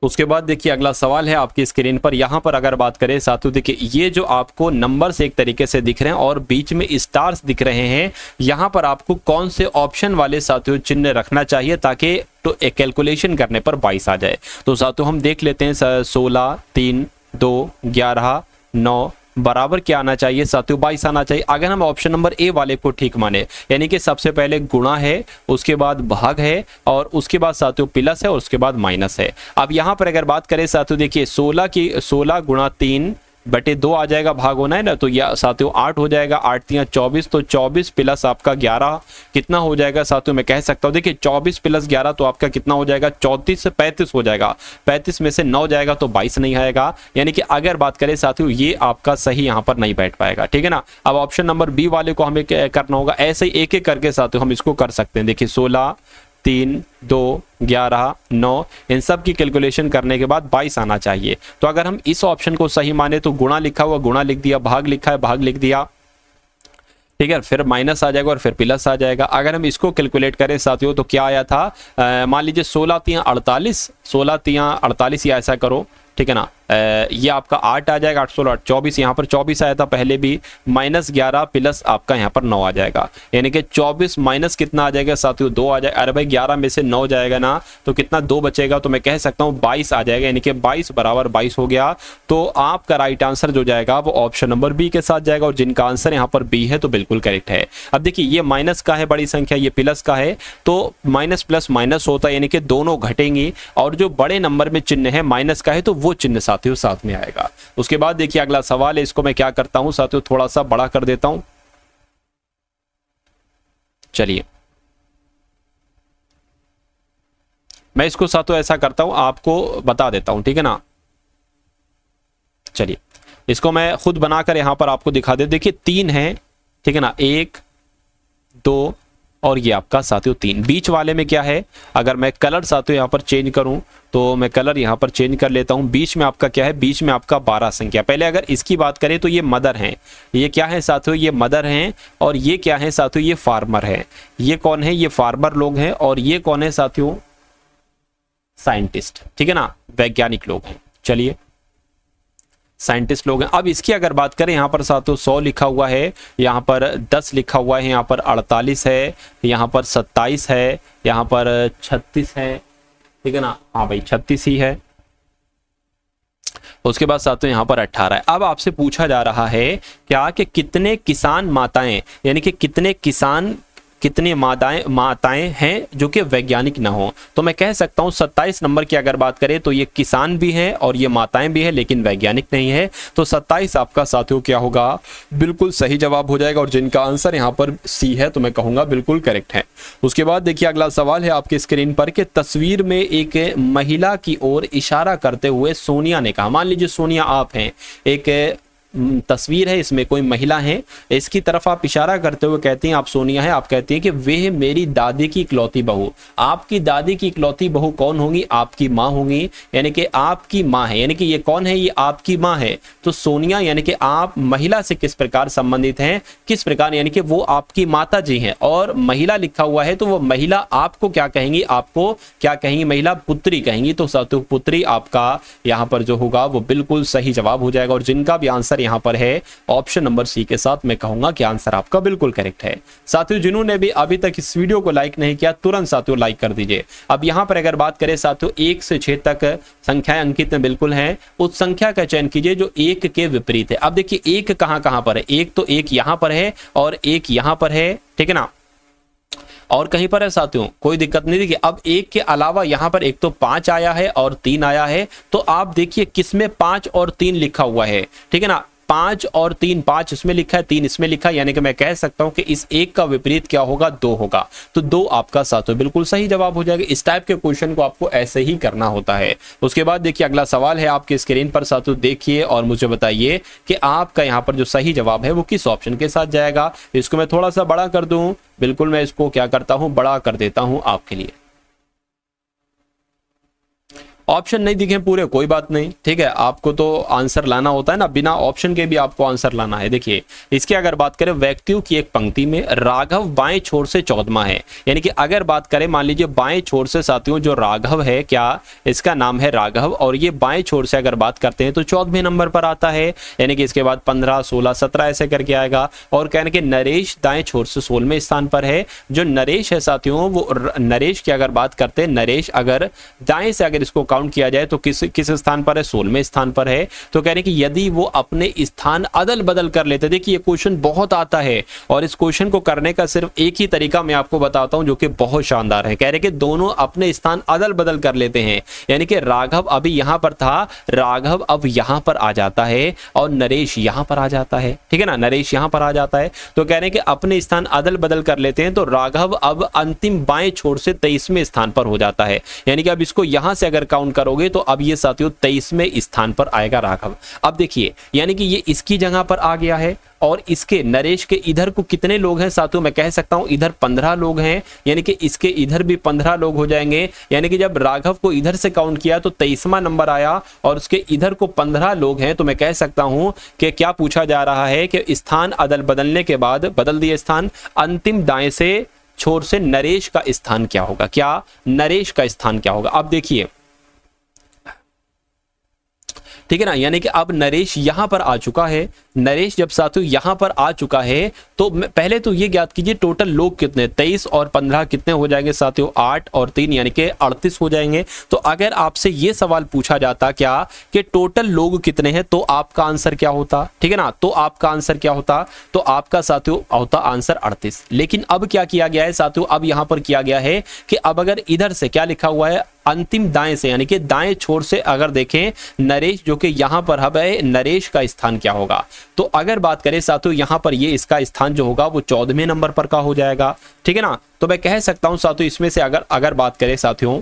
उसके बाद देखिए अगला सवाल है आपकी स्क्रीन पर। यहां पर अगर बात करें साथियों, देखिए ये जो आपको नंबर्स एक तरीके से दिख रहे हैं और बीच में स्टार्स दिख रहे हैं, यहां पर आपको कौन से ऑप्शन वाले साथियों चिन्ह रखना चाहिए ताकि तो एक कैलकुलेशन करने पर 22 आ जाए। तो साथियों हम देख लेते हैं 16 3 2 11 9 बराबर क्या आना चाहिए साथियों, 22 आना चाहिए। अगर हम ऑप्शन नंबर ए वाले को ठीक माने, यानी कि सबसे पहले गुणा है, उसके बाद भाग है, और उसके बाद साथियों प्लस है, और उसके बाद माइनस है। अब यहां पर अगर बात करें साथियों, देखिए 16 गुणा 3 बटे 2 आ जाएगा, भाग होना है ना, तो यह साथियों 8 हो जाएगा, 8 3 24, तो 24 प्लस आपका 11 कितना हो जाएगा साथियों, मैं कह सकता हूं देखिए 24 प्लस 11 तो आपका कितना हो जाएगा, 34 से 35 हो जाएगा। 35 में से 9 जाएगा तो 22 नहीं आएगा। यानी कि अगर बात करें साथियों ये आपका सही यहां पर नहीं बैठ पाएगा, ठीक है ना। अब ऑप्शन नंबर बी वाले को हमें करना होगा, ऐसे ही एक एक करके साथियों हम इसको कर सकते हैं। देखिए 16 3 2 11 9 इन सब की कैलकुलेशन करने के बाद 22 आना चाहिए। तो अगर हम इस ऑप्शन को सही माने तो गुणा लिखा हुआ गुणा लिख दिया, भाग लिखा है भाग लिख दिया, ठीक है, फिर माइनस आ जाएगा और फिर प्लस आ जाएगा। अगर हम इसको कैलकुलेट करें साथियों तो क्या आया था, मान लीजिए 16 3 48, 16 3 48 या ऐसा करो, ठीक है ना। ये आपका 8 आ जाएगा, 8 16 24, यहाँ पर 24 आया था पहले भी, माइनस 11 प्लस आपका यहाँ पर 9 आ जाएगा, यानी कि 24 माइनस कितना आ जाएगा साथियों 2 आ जाएगा। अरे भाई 11 में से 9 जाएगा ना तो कितना 2 बचेगा, तो मैं कह सकता हूँ 22 आ जाएगा, यानी कि 22 बराबर 22 हो गया। तो आपका राइट आंसर जो जाएगा वो ऑप्शन नंबर बी के साथ जाएगा, और जिनका आंसर यहाँ पर बी है तो बिल्कुल करेक्ट है। अब देखिए ये माइनस का है बड़ी संख्या, ये प्लस का है, तो माइनस प्लस माइनस होता है, यानी कि दोनों घटेंगी, और जो बड़े नंबर में चिन्ह है माइनस का है तो वो चिन्ह साथियों साथ में आएगा। उसके बाद देखिए अगला सवाल है, इसको मैं क्या करता हूं साथियों थोड़ा सा बड़ा कर देता हूं, चलिए मैं इसको साथियों ऐसा करता हूं, आपको बता देता हूं, ठीक है ना। चलिए इसको मैं खुद बनाकर यहां पर आपको दिखा दे। देखिए 3 है, ठीक है ना, 1 2 और ये आपका साथियों 3, बीच वाले में क्या है, अगर मैं कलर साथियों यहाँ पर चेंज करूं तो मैं कलर यहाँ पर चेंज कर लेता हूं। बीच में आपका क्या है, बीच में आपका 12 संख्या। पहले अगर इसकी बात करें तो ये मदर हैं, ये क्या है साथियों, ये मदर हैं, और ये क्या है साथियों, ये फार्मर है। ये कौन है, ये फार्मर लोग हैं, और ये कौन है साथियों, साइंटिस्ट, ठीक है ना, वैज्ञानिक लोग हैं। चलिए साइंटिस्ट लोग हैं। अब इसकी अगर बात करें यहाँ पर साथियों 100 लिखा हुआ है, यहाँ पर 10 लिखा हुआ है, यहाँ पर 48 है, यहाँ पर 27 है, यहाँ पर 36 है, ठीक है ना, हाँ भाई 36 ही है। उसके बाद साथियों यहाँ पर 18 है। अब आपसे पूछा जा रहा है क्या कि कितने किसान माताएं, यानी कि कितनी माताएं हैं जो कि वैज्ञानिक ना हो। तो मैं कह सकता हूं 27 नंबर की अगर बात करें तो ये किसान भी हैं और ये माताएं भी हैं, लेकिन वैज्ञानिक नहीं है। तो 27 आपका साथियों क्या होगा, बिल्कुल सही जवाब हो जाएगा। और जिनका आंसर यहाँ पर सी है तो मैं कहूंगा बिल्कुल करेक्ट है। उसके बाद देखिए अगला सवाल है आपके स्क्रीन पर कि तस्वीर में एक महिला की ओर इशारा करते हुए सोनिया ने कहा, मान लीजिए सोनिया आप हैं, एक तस्वीर है, इसमें कोई महिला है, इसकी तरफ आप इशारा करते हुए कहती हैं, आप सोनिया है, आप कहती हैं कि वह मेरी दादी की इकलौती बहू। आपकी दादी की इकलौती बहू कौन होंगी, आपकी माँ होंगी, यानी कि आपकी माँ है, यानी कि ये कौन है, ये आपकी माँ है। तो सोनिया यानी कि आप महिला से किस प्रकार संबंधित हैं, किस प्रकार, यानी कि वो आपकी माता जी हैं। और महिला लिखा हुआ है तो वो महिला आपको क्या कहेंगी, आपको क्या कहेंगी, महिला पुत्री कहेंगी। तो साथियों पुत्री आपका यहाँ पर जो होगा वो बिल्कुल सही जवाब हो जाएगा। और जिनका भी आंसर यहाँ पर है ऑप्शन नंबर सी के साथ, मैं कहूंगा कि आंसर आपका बिल्कुल करेक्ट है। साथियों जिन्होंने भी अभी तक इस वीडियो को लाइक नहीं किया तुरंत साथियों लाइक कर दीजिए। अब यहाँ पर अगर बात करें साथियों 1 से 6 तक संख्याएं अंकित में बिल्कुल हैं, उस संख्या का चयन कीजिए जो 1 के विपरीत है। अब देखिए 1 कहां पर है, एक तो 1 यहां पर है और 1 यहां पर है, ठीक है ना, और कहीं पर है साथियों, कोई दिक्कत नहीं। देखिए अब 1 के अलावा यहां पर एक तो 5 आया है और 3 आया है। तो आप देखिए किसमें 5 और 3 लिखा हुआ है, ठीक है ना, 5 और 3, 5 इसमें लिखा है, 3 इसमें लिखा है, यानी कि मैं कह सकता हूं कि इस 1 का विपरीत क्या होगा, 2 होगा। तो 2 आपका साथियों बिल्कुल सही जवाब हो जाएगा। इस टाइप के क्वेश्चन को आपको ऐसे ही करना होता है। उसके बाद देखिए अगला सवाल है आपके स्क्रीन पर साथियों, देखिए और मुझे बताइए कि आपका यहाँ पर जो सही जवाब है वो किस ऑप्शन के साथ जाएगा। इसको मैं थोड़ा सा बड़ा कर दूं, बिल्कुल मैं इसको क्या करता हूं, बड़ा कर देता हूं आपके लिए। ऑप्शन नहीं दिखे पूरे कोई बात नहीं, ठीक है, आपको तो आंसर लाना होता है ना, बिना ऑप्शन के भी आपको आंसर लाना है। देखिए इसकी अगर बात करें, व्यक्तियों की एक पंक्ति में राघव बाएं छोर से 14वां है, यानी कि अगर बात करें मान लीजिए बाएं छोर से साथियों जो राघव है, क्या इसका नाम है राघव, और ये बाएं छोर से अगर बात करते हैं तो 14वें नंबर पर आता है, यानी कि इसके बाद 15, 16, 17 ऐसे करके आएगा। और कहने के नरेश दाएं छोर से 16वें स्थान पर है। जो नरेश है साथियों, वो नरेश की अगर बात करते हैं, नरेश अगर दाएं से अगर इसको काउंट किया जाए तो किस स्थान पर है, 16वें स्थान पर है। तो कह रहे कि यदि वो अपने स्थान अदल बदल कर लेते, देखिए ये क्वेश्चन बहुत आता है और इस क्वेश्चन को करने का सिर्फ एक ही तरीका मैं आपको बताता हूं जो कि बहुत शानदार है। कह रहे कि दोनों अपने स्थान अदल बदल कर लेते हैं, यानी कि राघव अभी यहां पर था, राघव अब यहां पर आ जाता है और नरेश यहां पर आ जाता है, ठीक है ना, नरेश यहां पर आ जाता है। तो कह रहे कि अपने स्थान अदल बदल कर लेते हैं, तो राघव अब अंतिम बाएं छोर से 23वें स्थान पर हो जाता है, यानी कि अब इसको यहां से अगर काउंट करोगे तो अब ये साथियों 23वें स्थान पर आएगा राघव। अब देखिए यानी कि ये इसकी जगह पर आ गया है और इसके नरेश के इधर को कितने लोग हैं साथियों, मैं कह सकता हूं इधर 15 लोग हैं, यानी कि इसके इधर भी 15 लोग हो जाएंगे। यानी कि जब राघव को इधर से काउंट किया तो 23वां नंबर आया और उसके इधर को 15 लोग हैं। तो मैं कह सकता हूं कि क्या पूछा जा रहा है कि स्थान अदल बदलने के बाद बदल दिए स्थान, अंतिम दाएं से छोर से नरेश का स्थान क्या होगा, क्या नरेश का स्थान क्या होगा। अब देखिए ठीक है ना, यानी कि अब नरेश यहां पर आ चुका है। नरेश जब साथियों यहां पर आ चुका है तो पहले तो ये ज्ञात कीजिए टोटल लोग कितने, 23 और 15 कितने हो जाएंगे साथियों, 8 और 3 यानी कि 38 हो जाएंगे। तो अगर आपसे ये सवाल पूछा जाता क्या कि टोटल लोग कितने हैं, तो आपका आंसर क्या होता, ठीक है ना, तो आपका आंसर क्या होता, तो आपका साथियों होता आंसर 38। लेकिन अब क्या किया गया है साथियों, अब यहां पर किया गया है कि अब अगर इधर से क्या लिखा हुआ है, अंतिम दाएं से यानी कि दाएं छोर से अगर देखें नरेश जो कि यहां पर हब है, नरेश का स्थान क्या होगा। तो अगर बात करें साथियों यहां पर ये इसका स्थान जो होगा वो 14वें नंबर पर का हो जाएगा, ठीक है ना। तो मैं कह सकता हूं साथियों इसमें से अगर बात करें साथियों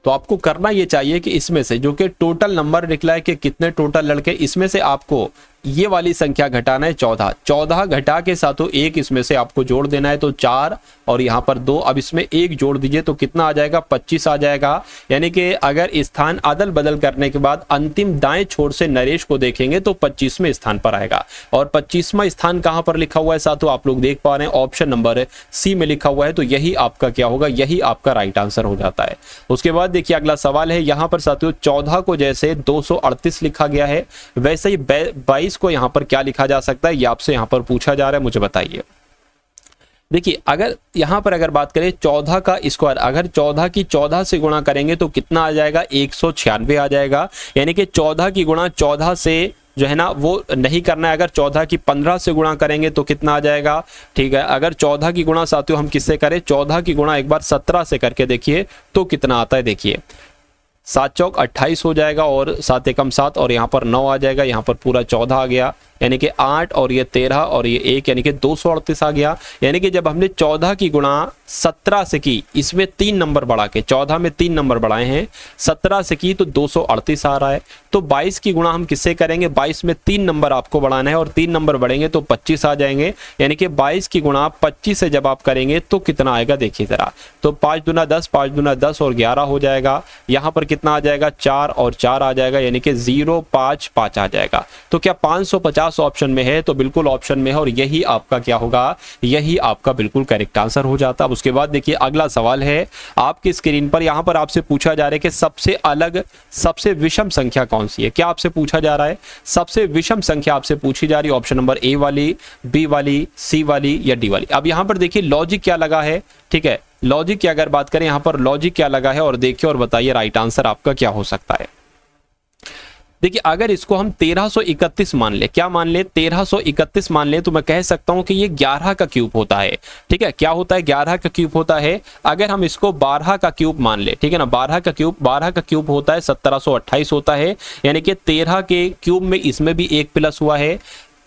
तो आपको करना ये चाहिए कि इसमें से जो कि टोटल नंबर निकला है कि कितने टोटल लड़के, इसमें से आपको ये वाली संख्या घटाना है 14 घटा के साथों एक इसमें से आपको जोड़ देना है, तो 4 और यहाँ पर 2, अब इसमें 1 जोड़ दीजिए तो कितना आ जाएगा, 25 आ जाएगा। यानी कि अगर स्थान अदल बदल करने के बाद अंतिम दाएं छोर से नरेश को देखेंगे तो 25वें स्थान पर आएगा। और 25वां स्थान कहां पर लिखा हुआ है साथियों, आप लोग देख पा रहे हैं ऑप्शन नंबर सी में लिखा हुआ है। तो यही आपका क्या होगा, यही आपका राइट आंसर हो जाता है। उसके बाद देखिए अगला सवाल है, यहाँ पर साथियों 14 को जैसे 238 लिखा गया है वैसे ही 22 को यहां पर क्या लिखा जा सकता है, ये आपसे यहां पर पूछा जा रहा है, मुझे बताइए। देखिए अगर यहाँ पर अगर बात करें 14 का स्क्वायर, अगर 14 की 14 से गुणा करेंगे तो कितना आ जाएगा, 196 आ जाएगा। यानी कि 14 की गुणा 14 से जो है ना वो नहीं करना है। अगर 14 की 15 से गुणा करेंगे तो कितना आ जाएगा, ठीक है। अगर 14 की गुणा साथियों हम किससे करें, 14 की गुणा एक बार 17 से करके देखिए तो कितना आता है। देखिए 7 चौक 28 हो जाएगा और 7 एकम 7 और यहाँ पर 9 आ जाएगा, यहाँ पर पूरा 14 आ गया, यानी कि 8 और ये 13 और ये 1 यानी कि 238 आ गया। यानी कि जब हमने 14 की गुणा 17 से की, इसमें 3 नंबर बढ़ा के, 14 में 3 नंबर बढ़ाए हैं, 17 से की तो 238 आ रहा है। तो 22 की गुणा हम किससे करेंगे, 22 में 3 नंबर आपको बढ़ाना है और 3 नंबर बढ़ेंगे तो 25 आ जाएंगे। यानी कि 22 की गुणा 25 से जब आप करेंगे तो कितना आएगा, देखिए जरा, तो 5 दूना 10, 5 दूना 10 और 11 हो जाएगा। यहाँ पर कितना आ जाएगा, 4 और 4 आ जाएगा, यानी कि 055 आ जाएगा। तो क्या 550 ऑप्शन में है, तो बिल्कुल ऑप्शन में है और यही आपका क्या होगा, यही आपका बिल्कुल करेक्ट आंसर हो जाता। अब उसके बाद देखिए अगला सवाल है आपकी स्क्रीन पर, यहां पर आपसे पूछा जा रहा है कि सबसे अलग सबसे विषम संख्या कौन सी है। क्या आपसे पूछा जा रहा है, सबसे विषम संख्या आपसे पूछी जा रही है, ऑप्शन नंबर ए वाली, बी वाली, सी वाली या डी वाली। अब यहां पर देखिए लॉजिक क्या लगा है, ठीक है, लॉजिक की अगर बात करें, यहां पर लॉजिक क्या लगा है और देखिए और बताइए राइट आंसर आपका क्या हो सकता है। देखिए अगर इसको हम 1331 मान ले, क्या मान ले, 1331 मान ले, तो मैं कह सकता हूं कि ये 11 का क्यूब होता है। ठीक है, क्या होता है, 11 का क्यूब होता है। अगर हम इसको 12 का क्यूब मान ले, ठीक है ना, 12 का क्यूब होता है 1728 होता है। यानी कि 13 के क्यूब में इसमें भी 1 प्लस हुआ है,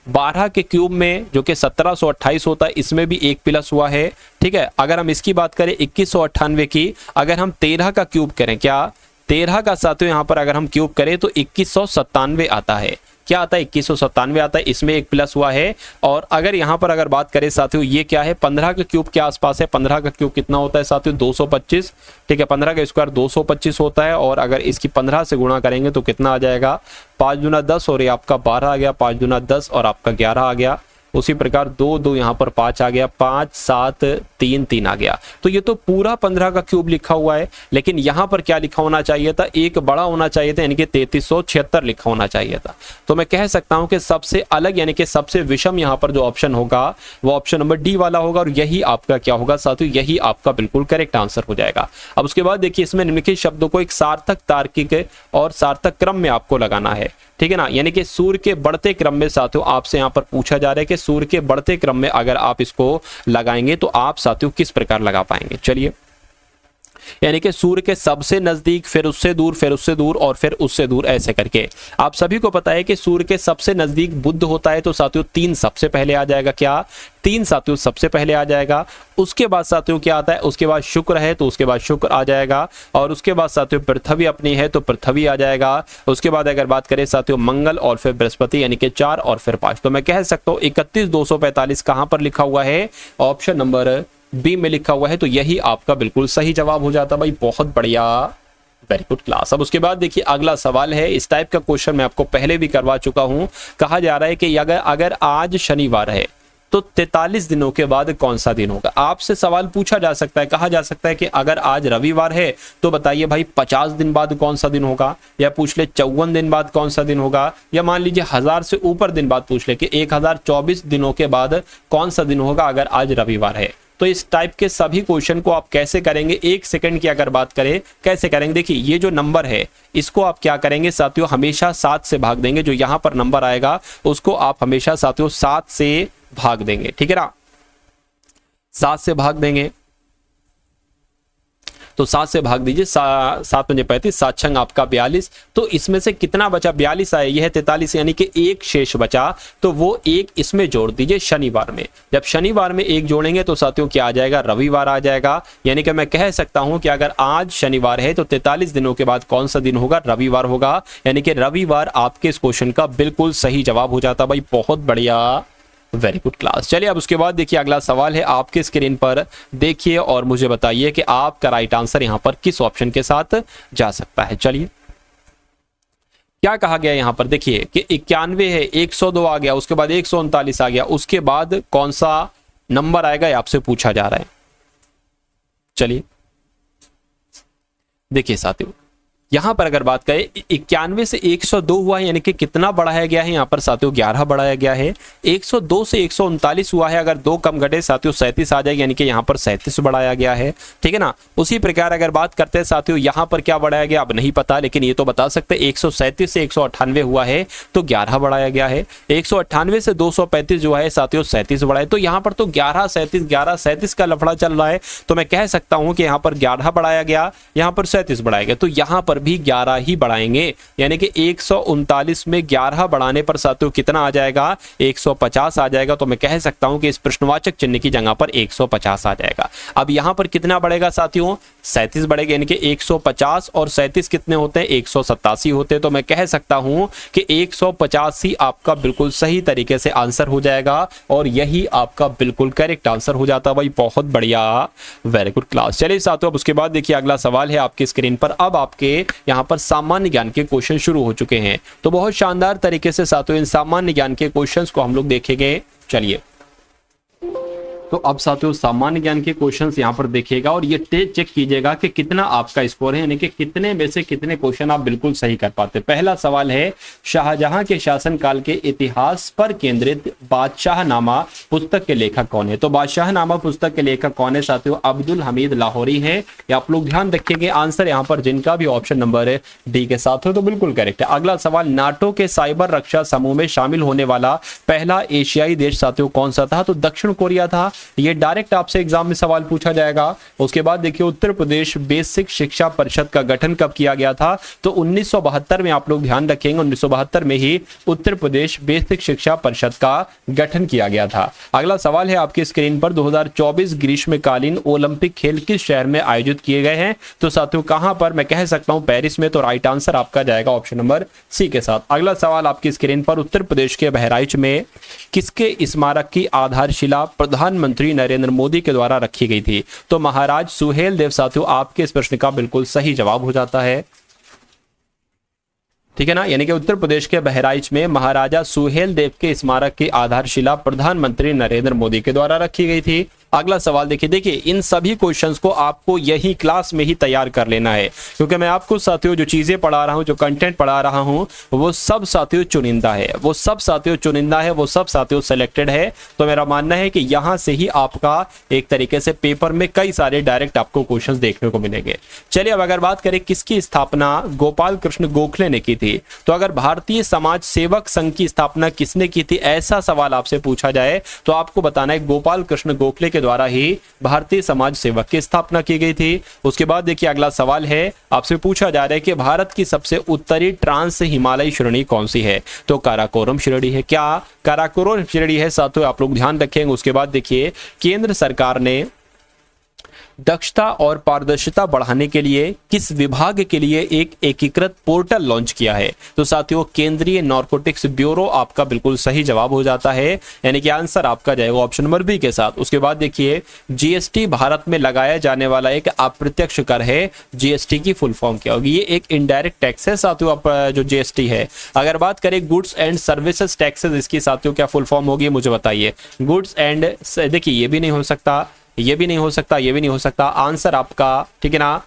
12 के क्यूब में जो कि 1728 होता है इसमें भी 1 प्लस हुआ है। ठीक है, अगर हम इसकी बात करें 2198 की, अगर हम 13 का क्यूब करें, क्या 13 का साथियों यहाँ पर अगर हम क्यूब करें तो 2197 आता है। क्या आता है, 2197 आता है, इसमें 1 प्लस हुआ है। और अगर यहाँ पर अगर बात करें साथियों, ये क्या है, 15 के क्यूब के आसपास है। 15 का क्यूब कितना होता है साथियों, 225। ठीक है, 15 का स्क्वायर 225 होता है और अगर इसकी 15 से गुणा करेंगे तो कितना आ जाएगा, 5 दूना 10 और ये आपका 12 आ गया, 5 दूना 10 और आपका 11 आ गया। उसी प्रकार 2 2 यहाँ पर 5 आ गया, 5 7 3 3 आ गया। तो ये तो पूरा 15 का क्यूब लिखा हुआ है, लेकिन यहाँ पर क्या लिखा होना चाहिए था, एक बड़ा होना चाहिए था, यानी कि 3376 लिखा होना चाहिए था। तो मैं कह सकता हूँ कि सबसे अलग यानी कि सबसे विषम यहाँ पर जो ऑप्शन होगा वो ऑप्शन नंबर डी वाला होगा और यही आपका क्या होगा साथियों, यही आपका बिल्कुल करेक्ट आंसर हो जाएगा। अब उसके बाद देखिए इसमें निम्नलिखित शब्दों को एक सार्थक, तार्किक और सार्थक क्रम में आपको लगाना है। ठीक है ना, यानी कि सूर्य के बढ़ते क्रम में साथियों आपसे यहाँ पर पूछा जा रहा है कि सूर्य के बढ़ते क्रम में अगर आप इसको लगाएंगे तो आप साथियों किस प्रकार लगा पाएंगे। चलिए, यानी कि सूर्य के सबसे नजदीक, फिर उससे दूर, फिर उससे दूर और फिर उससे दूर, ऐसे करके। आप सभी को पता है कि सूर्य के सबसे नजदीक बुध होता है, तो साथियों 3 सबसे पहले आ जाएगा। क्या 3 साथियों सबसे पहले आ जाएगा। उसके बाद साथियों क्या आता है, उसके बाद शुक्र है तो उसके बाद शुक्र आ जाएगा और उसके बाद साथियों पृथ्वी अपनी है तो पृथ्वी आ जाएगा। उसके बाद अगर बात करें साथियों मंगल और फिर बृहस्पति, यानी कि 4 और फिर 5। तो मैं कह सकता हूँ 31245 कहां पर लिखा हुआ है, ऑप्शन नंबर बी में लिखा हुआ है। तो यही आपका बिल्कुल सही जवाब हो जाता भाई, बहुत बढ़िया, वेरी गुड क्लास। अब उसके बाद देखिए अगला सवाल है, इस टाइप का क्वेश्चन मैं आपको पहले भी करवा चुका हूं। कहा जा रहा है कि अगर आज शनिवार है तो 43 दिनों के बाद कौन सा दिन होगा। आपसे सवाल पूछा जा सकता है, कहा जा सकता है कि अगर आज रविवार है तो बताइए भाई 50 दिन बाद कौन सा दिन होगा, या पूछ ले 54 दिन बाद कौन सा दिन होगा, या मान लीजिए 1000 से ऊपर दिन बाद पूछ ले कि 1024 दिनों के बाद कौन सा दिन होगा अगर आज रविवार है। तो इस टाइप के सभी क्वेश्चन को आप कैसे करेंगे, 1 सेकंड की अगर बात करें कैसे करेंगे, देखिए ये जो नंबर है इसको आप क्या करेंगे साथियों, हमेशा 7 से भाग देंगे। जो यहां पर नंबर आएगा उसको आप हमेशा साथियों 7 से भाग देंगे। ठीक है ना, 7 से भाग देंगे तो 7 से भाग दीजिए, 7 पंजे 35, 7 छंग आपका 42। तो इसमें से कितना बचा, 42 आया, यह है 43, यानी कि 1 शेष बचा। तो वो 1 इसमें जोड़ दीजिए शनिवार में। जब शनिवार में 1 जोड़ेंगे तो साथियों क्या आ जाएगा, रविवार आ जाएगा। यानी कि मैं कह सकता हूं कि अगर आज शनिवार है तो 43 दिनों के बाद कौन सा दिन होगा, रविवार होगा। यानी कि रविवार आपके इस क्वेश्चन का बिल्कुल सही जवाब हो जाता भाई, बहुत बढ़िया, वेरी गुड क्लास। चलिए अब उसके बाद देखिए अगला सवाल है आपके स्क्रीन पर, देखिए और मुझे बताइए कि आपका राइट आंसर यहां पर किस ऑप्शन के साथ जा सकता है। चलिए क्या कहा गया यहां पर, देखिए कि 91 है, 102 आ गया, उसके बाद 139 आ गया, उसके बाद कौन सा नंबर आएगा ये आपसे पूछा जा रहा है। चलिए देखिए साथियों यहाँ पर अगर बात करें 91 से 102 हुआ है, यानी कि कितना बढ़ाया गया है यहाँ पर साथियों 11 बढ़ाया गया है। 102 से 139 हुआ है, अगर 2 कम घटे साथियों 37 आ जाएगा, यानी कि यहाँ पर 37 बढ़ाया गया है। ठीक है ना। उसी प्रकार अगर बात करते हैं साथियों यहाँ पर क्या बढ़ाया गया अब नहीं पता, लेकिन ये तो बता सकते हैं 137 से 198 हुआ है तो 11 बढ़ाया गया है। 198 से 235 जो है साथियों 37 बढ़ाए, तो यहाँ पर तो 11 37 का लफड़ा चल रहा है, तो मैं कह सकता हूँ कि यहाँ पर 11 बढ़ाया गया, यहाँ पर 37 बढ़ाया गया, तो यहाँ पर भी 11 ही बढ़ाएंगे, यानी कि 139 में 11 बढ़ाने पर साथियों कितना आ जाएगा 150 आ जाएगा। तो मैं कह सकता हूं कि इस प्रश्नवाचक चिन्ह की जगह पर 150 आ जाएगा। अब यहां पर कितना बढ़ेगा साथियों 37 बढ़ेगा, यानी कि 150 और 37 कितने होते हैं 187 होते हैं। तो मैं कह सकता हूं कि 150 ही आपका बिल्कुल सही तरीके से आंसर हो जाएगा और यही आपका बिल्कुल करेक्ट आंसर हो जाता है। भाई बहुत बढ़िया, वेरी गुड क्लास। चलिए साथियों अब उसके बाद देखिए अगला सवाल है आपकी स्क्रीन पर। अब आपके यहाँ पर सामान्य ज्ञान के क्वेश्चन शुरू हो चुके हैं, तो बहुत शानदार तरीके से साथियों इन सामान्य ज्ञान के क्वेश्चंस को हम लोग देखेंगे। चलिए तो अब साथियों सामान्य ज्ञान के क्वेश्चंस यहाँ पर देखिएगा और ये चेक कीजिएगा कि कितना आपका स्कोर है, यानी कि कितने में से कितने क्वेश्चन आप बिल्कुल सही कर पाते। पहला सवाल है शाहजहां के शासनकाल के इतिहास पर केंद्रित बादशाहनामा पुस्तक के लेखक कौन है। तो बादशाहनामा पुस्तक के लेखक कौन है साथियों अब्दुल हमीद लाहौरी है। ये आप लोग ध्यान रखेंगे, आंसर यहाँ पर जिनका भी ऑप्शन नंबर है डी के साथ हो तो बिल्कुल करेक्ट है। अगला सवाल नाटो के साइबर रक्षा समूह में शामिल होने वाला पहला एशियाई देश साथियों कौन सा था। तो दक्षिण कोरिया था। ये डायरेक्ट आपसे एग्जाम में सवाल पूछा जाएगा। उसके बाद देखिए उत्तर प्रदेश बेसिक शिक्षा परिषद का गठन कब किया गया था। तो 1972 में, आप लोग ध्यान रखेंगे 1972 में ही उत्तर प्रदेश बेसिक शिक्षा परिषद का गठन किया गया था। अगला सवाल है आपकी स्क्रीन पर 2024 ग्रीष्मकालीन ओलंपिक खेल किस शहर में आयोजित किए गए हैं। तो साथियों कहां पर, मैं कह सकता हूं पेरिस में। तो राइट आंसर आपका जाएगा ऑप्शन नंबर सी के साथ। अगला सवाल आपकी स्क्रीन पर उत्तर प्रदेश के बहराइच में किसके स्मारक की आधारशिला प्रधानमंत्री नरेंद्र मोदी के द्वारा रखी गई थी। तो महाराज सुहेल देव साथियों आपके इस प्रश्न का बिल्कुल सही जवाब हो जाता है। ठीक है ना, यानी कि उत्तर प्रदेश के बहराइच में महाराजा सुहेल देव के स्मारक की आधारशिला प्रधानमंत्री नरेंद्र मोदी के द्वारा रखी गई थी। अगला सवाल देखिए इन सभी क्वेश्चंस को आपको यही क्लास में ही तैयार कर लेना है, क्योंकि मैं आपको साथियों जो चीजें पढ़ा रहा हूं, जो कंटेंट पढ़ा रहा हूं, वो सब साथियों चुनिंदा है, वो सब साथियों चुनिंदा है, वो सब साथियों सेलेक्टेड है। तो मेरा मानना है कि यहां से ही आपका एक तरीके से पेपर में कई सारे डायरेक्ट आपको क्वेश्चंस देखने को मिलेंगे। चलिए अब अगर बात करें किसकी स्थापना गोपाल कृष्ण गोखले ने की थी। तो अगर भारतीय समाज सेवक संघ की स्थापना किसने की थी, ऐसा सवाल आपसे पूछा जाए तो आपको बताना है गोपाल कृष्ण गोखले द्वारा ही भारतीय समाज सेवक की स्थापना की गई थी। उसके बाद देखिए अगला सवाल है आपसे पूछा जा रहा है कि भारत की सबसे उत्तरी ट्रांस हिमालयी श्रेणी कौन सी है। तो काराकोरम श्रेणी है। क्या काराकोरम श्रेणी है साथियों, आप लोग ध्यान रखेंगे। उसके बाद देखिए केंद्र सरकार ने दक्षता और पारदर्शिता बढ़ाने के लिए किस विभाग के लिए एक एकीकृत पोर्टल लॉन्च किया है। तो साथियों केंद्रीय नारकोटिक्स ब्यूरो आपका बिल्कुल सही जवाब हो जाता है, यानी कि आंसर आपका जाएगा ऑप्शन नंबर बी के साथ। उसके बाद देखिए जीएसटी भारत में लगाया जाने वाला एक अप्रत्यक्ष कर है। जीएसटी की फुल फॉर्म क्या होगी। ये एक इनडायरेक्ट टैक्स है साथियों, जो जीएसटी है। अगर बात करें गुड्स एंड सर्विसेज टैक्सेस, इसकी साथियों क्या फुल फॉर्म होगी मुझे बताइए। गुड्स एंड, देखिए ये भी नहीं हो सकता, ये भी नहीं हो सकता, ये भी नहीं हो सकता। आंसर आपका ठीक है ना,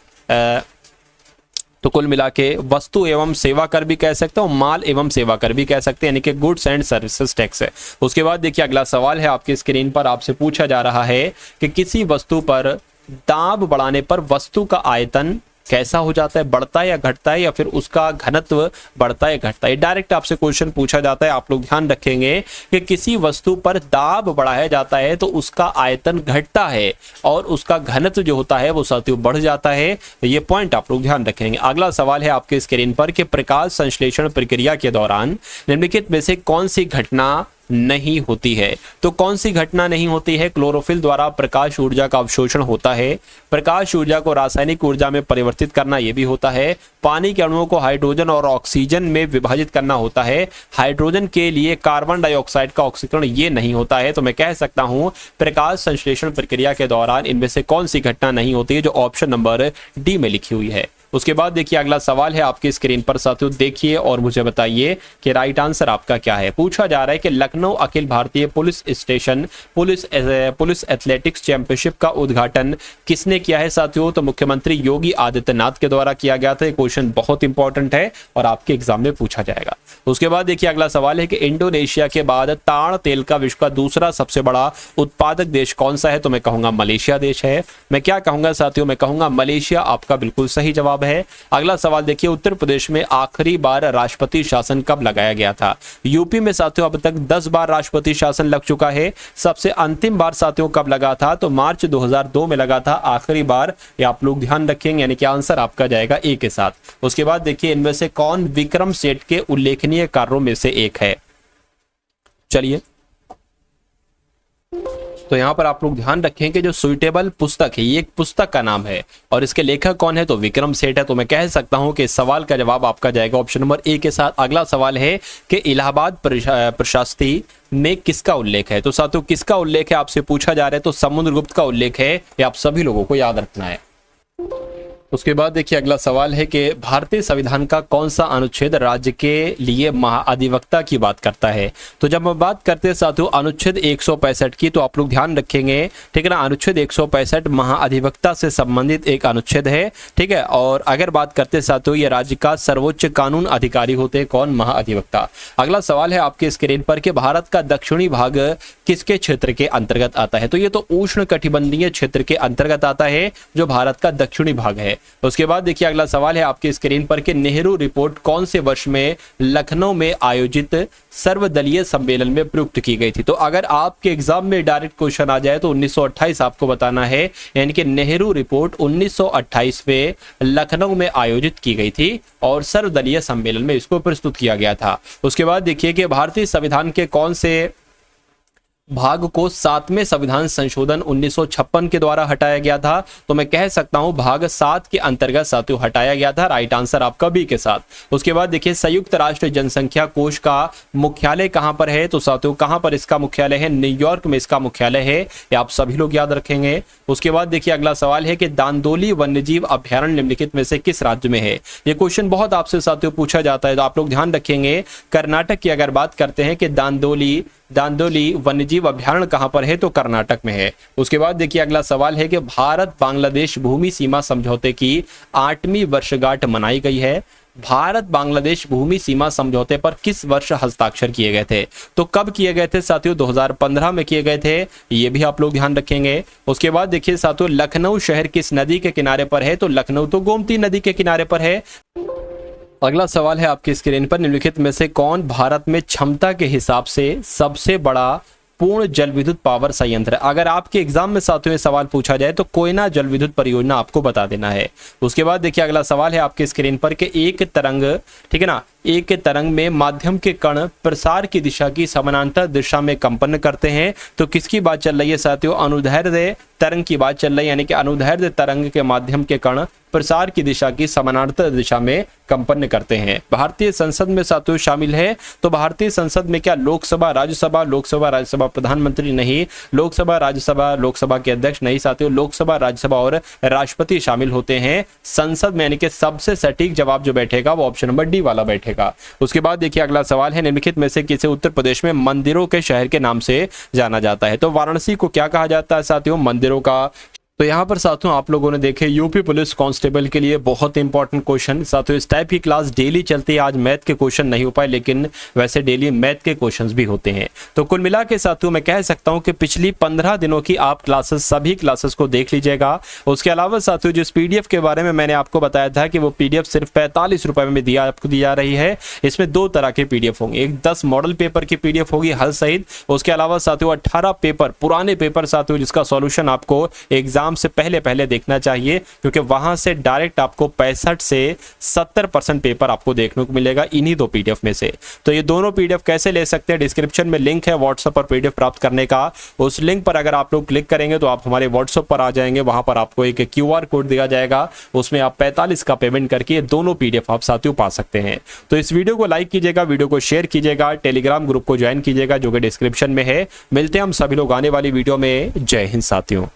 तो कुल मिला के वस्तु एवं सेवा कर भी कह सकते हो, माल एवं सेवा कर भी कह सकते हैं, यानी कि गुड्स एंड सर्विसेज टैक्स है। उसके बाद देखिए अगला सवाल है आपकी स्क्रीन पर, आपसे पूछा जा रहा है कि किसी वस्तु पर दाब बढ़ाने पर वस्तु का आयतन कैसा हो जाता है, बढ़ता है या घटता है, या फिर उसका घनत्व बढ़ता है घटता है। डायरेक्ट आपसे क्वेश्चन पूछा जाता है। आप लोग ध्यान रखेंगे कि किसी वस्तु पर दाब बढ़ाया जाता है तो उसका आयतन घटता है और उसका घनत्व जो होता है वो साथियों बढ़ जाता है। ये पॉइंट आप लोग ध्यान रखेंगे। अगला सवाल है आपके स्क्रीन पर कि प्रकाश संश्लेषण प्रक्रिया के दौरान निम्नलिखित में से कौन सी घटना नहीं होती है। तो कौन सी घटना नहीं होती है। क्लोरोफिल द्वारा प्रकाश ऊर्जा का अवशोषण होता है। प्रकाश ऊर्जा को रासायनिक ऊर्जा में परिवर्तित करना यह भी होता है। पानी के अणुओं को हाइड्रोजन और ऑक्सीजन में विभाजित करना होता है। हाइड्रोजन के लिए कार्बन डाइऑक्साइड का ऑक्सीकरण ये नहीं होता है। तो मैं कह सकता हूं प्रकाश संश्लेषण प्रक्रिया के दौरान इनमें से कौन सी घटना नहीं होती है, जो ऑप्शन नंबर डी में लिखी हुई है। उसके बाद देखिए अगला सवाल है आपकी स्क्रीन पर साथियों, देखिए और मुझे बताइए कि राइट आंसर आपका क्या है। पूछा जा रहा है कि Lucknow Akhil Bharatiya police station police athletics championship का उद्घाटन किसने किया है साथियों? तो मुख्यमंत्री योगी आदित्यनाथ के द्वारा किया गया था। क्वेश्चन बहुत इंपॉर्टेंट है और आपके एग्जाम में पूछा जाएगा। उसके बाद देखिए अगला सवाल है कि इंडोनेशिया के बाद ताड़ तेल का विश्व का दूसरा सबसे बड़ा उत्पादक देश कौन सा है? तो मैं कहूंगा मलेशिया देश है। मैं क्या कहूंगा साथियों? मैं कहूंगा मलेशिया आपका बिल्कुल सही जवाब है। अगला सवाल देखिए, उत्तर प्रदेश में आखिरी बार राष्ट्रपति शासन कब लगाया गया था? यूपी में साथियों अब तक 10 बार राष्ट्रपति शासन लग चुका है। सबसे अंतिम बार साथियों कब लगा था? तो मार्च 2002 में लगा था आखिरी बार। ये आप लोग ध्यान रखेंगे, यानी कि आंसर आपका जाएगा ए के साथ। उसके बाद देखिए इनमें से कौन विक्रम सेठ के उल्लेखनीय कार्यों में से एक है? चलिए, तो यहां पर आप लोग ध्यान रखें कि जो सुइटेबल पुस्तक है ये एक पुस्तक का नाम है और इसके लेखक कौन है? तो विक्रम सेठ है। तो मैं कह सकता हूं कि इस सवाल का जवाब आपका जाएगा ऑप्शन नंबर ए के साथ। अगला सवाल है कि इलाहाबाद प्रशास्ति में किसका उल्लेख है? तो साथियों किसका उल्लेख है आपसे पूछा जा रहा है? तो समुद्रगुप्त का उल्लेख है। ये आप सभी लोगों को याद रखना है। उसके बाद देखिए अगला सवाल है कि भारतीय संविधान का कौन सा अनुच्छेद राज्य के लिए महाअधिवक्ता की बात करता है? तो जब हम बात करते हैं साथियों अनुच्छेद 165 की, तो आप लोग ध्यान रखेंगे, ठीक है ना। अनुच्छेद 165 महाअधिवक्ता से संबंधित एक अनुच्छेद है, ठीक है। और अगर बात करते हैं साथियों ये राज्य का सर्वोच्च कानून अधिकारी होते हैं, कौन? महाअधिवक्ता। अगला सवाल है आपके स्क्रीन पर कि भारत का दक्षिणी भाग किसके क्षेत्र के अंतर्गत आता है? तो ये तो उष्ण कटिबंधीय क्षेत्र के अंतर्गत आता है जो भारत का दक्षिणी भाग है। उसके बाद देखिए अगला सवाल है आपके स्क्रीन पर कि नेहरू रिपोर्ट कौन से वर्ष में लखनऊ में आयोजित सर्वदलीय सम्मेलन में प्रयुक्त की गई थी? तो अगर आपके एग्जाम में डायरेक्ट क्वेश्चन आ जाए तो 1928 आपको बताना है, यानी कि नेहरू रिपोर्ट 1928 में लखनऊ में आयोजित की गई थी और सर्वदलीय सम्मेलन में इसको प्रस्तुत किया गया था। उसके बाद देखिए कि भारतीय संविधान के कौन से भाग को 7वें संविधान संशोधन 1956 के द्वारा हटाया गया था? तो मैं कह सकता हूं भाग 7 के अंतर्गत साथियों हटाया गया था। राइट आंसर आपका बी के साथ। उसके बाद देखिए संयुक्त राष्ट्र जनसंख्या कोष का मुख्यालय कहां पर है? तो साथियों कहां पर इसका मुख्यालय है? न्यूयॉर्क में इसका मुख्यालय है। ये आप सभी लोग याद रखेंगे। उसके बाद देखिए अगला सवाल है कि दांदोली वन्यजीव अभ्यारण्य निम्नलिखित में से किस राज्य में है? ये क्वेश्चन बहुत आपसे साथियों पूछा जाता है, तो आप लोग ध्यान रखेंगे। कर्नाटक की अगर बात करते हैं कि दांदोली वन्यजीव अभ्यारण्य कहां पर है? तो कर्नाटक में है। उसके बाद देखिए अगला सवाल है कि भारत बांग्लादेश भूमि सीमा समझौते की 8वीं वर्षगांठ मनाई गई है। भारत बांग्लादेश भूमि सीमा समझौते पर किस वर्ष हस्ताक्षर किए गए थे? तो कब किए गए थे साथियों? 2015 में किए गए थे। ये भी आप लोग ध्यान रखेंगे। उसके बाद देखिए साथियों लखनऊ शहर किस नदी के किनारे पर है? तो लखनऊ तो गोमती नदी के किनारे पर है। अगला सवाल है आपकी स्क्रीन पर निम्नलिखित में से कौन भारत में क्षमता के हिसाब से सबसे बड़ा पूर्ण जल विद्युत पावर संयंत्र? अगर आपके एग्जाम में साथियों सवाल पूछा जाए तो कोयना जल विद्युत परियोजना आपको बता देना है। उसके बाद देखिए अगला सवाल है आपके स्क्रीन पर कि एक तरंग, ठीक है ना, एक तरंग में माध्यम के कण प्रसार की दिशा की समानांतर दिशा में कंपन करते हैं। तो किसकी बात चल रही है साथियों? अनुदैर्ध्य तरंग की बात चल रही है, यानी कि अनुदैर्ध्य तरंग के माध्यम के कण प्रसार की दिशा की समानांतर दिशा में कंपन करते हैं। भारतीय संसद में साथियों शामिल है। तो भारतीय संसद में क्या लोकसभा राज्यसभा प्रधानमंत्री नहीं, लोकसभा के अध्यक्ष नहीं साथियों, लोकसभा राज्यसभा और राष्ट्रपति शामिल होते हैं संसद में, यानी कि सबसे सटीक जवाब जो बैठेगा वो ऑप्शन नंबर डी वाला बैठेगा। उसके बाद देखिए अगला सवाल है निम्नलिखित में से किसे उत्तर प्रदेश में मंदिरों के शहर के नाम से जाना जाता है? तो वाराणसी को क्या कहा जाता है साथियों? मंदिरों का। तो यहाँ पर साथियों आप लोगों ने देखे यूपी पुलिस कांस्टेबल के लिए बहुत इंपॉर्टेंट क्वेश्चन। साथियों इस टाइप की क्लास डेली चलती है। आज मैथ के क्वेश्चन नहीं हो पाए, लेकिन वैसे डेली मैथ के क्वेश्चंस भी होते हैं। तो कुल मिला के साथियों मैं कह सकता हूं कि पिछली 15 दिनों की आप क्लासेस, सभी क्लासेस को देख लीजिएगा। उसके अलावा साथियों जिस पीडीएफ के बारे में मैंने आपको बताया था कि वो पीडीएफ सिर्फ 45 रुपए में आपको दी जा रही है। इसमें 2 तरह के पीडीएफ होंगे, एक 10 मॉडल पेपर की पीडीएफ होगी हल सहित। उसके अलावा साथियों 18 पेपर, पुराने पेपर साथियों जिसका सॉल्यूशन आपको एग्जाम से पहले देखना चाहिए, क्योंकि वहां से डायरेक्ट आपको 65 से 70% पेपर आपको देखने को मिलेगा इन्हीं 2 पीडीएफ में से। तो ये दोनों पीडीएफ कैसे ले सकते हैं? डिस्क्रिप्शन में लिंक है व्हाट्सएप पर पीडीएफ प्राप्त करने का। उस लिंक पर अगर आप लोग क्लिक करेंगे तो आप हमारे व्हाट्सएप पर आ जाएंगे। वहां पर आपको एक QR कोड दिया जाएगा, उसमें आप 45 का पेमेंट करके ये दोनों पीडीएफ आप साथियों पा सकते हैं। तो इस वीडियो को लाइक कीजिएगा, वीडियो को शेयर कीजिएगा, टेलीग्राम ग्रुप को ज्वाइन कीजिएगा जो कि डिस्क्रिप्शन में है। मिलते हैं हम सभी लोग आने वाली वीडियो में। जय हिंद साथियों।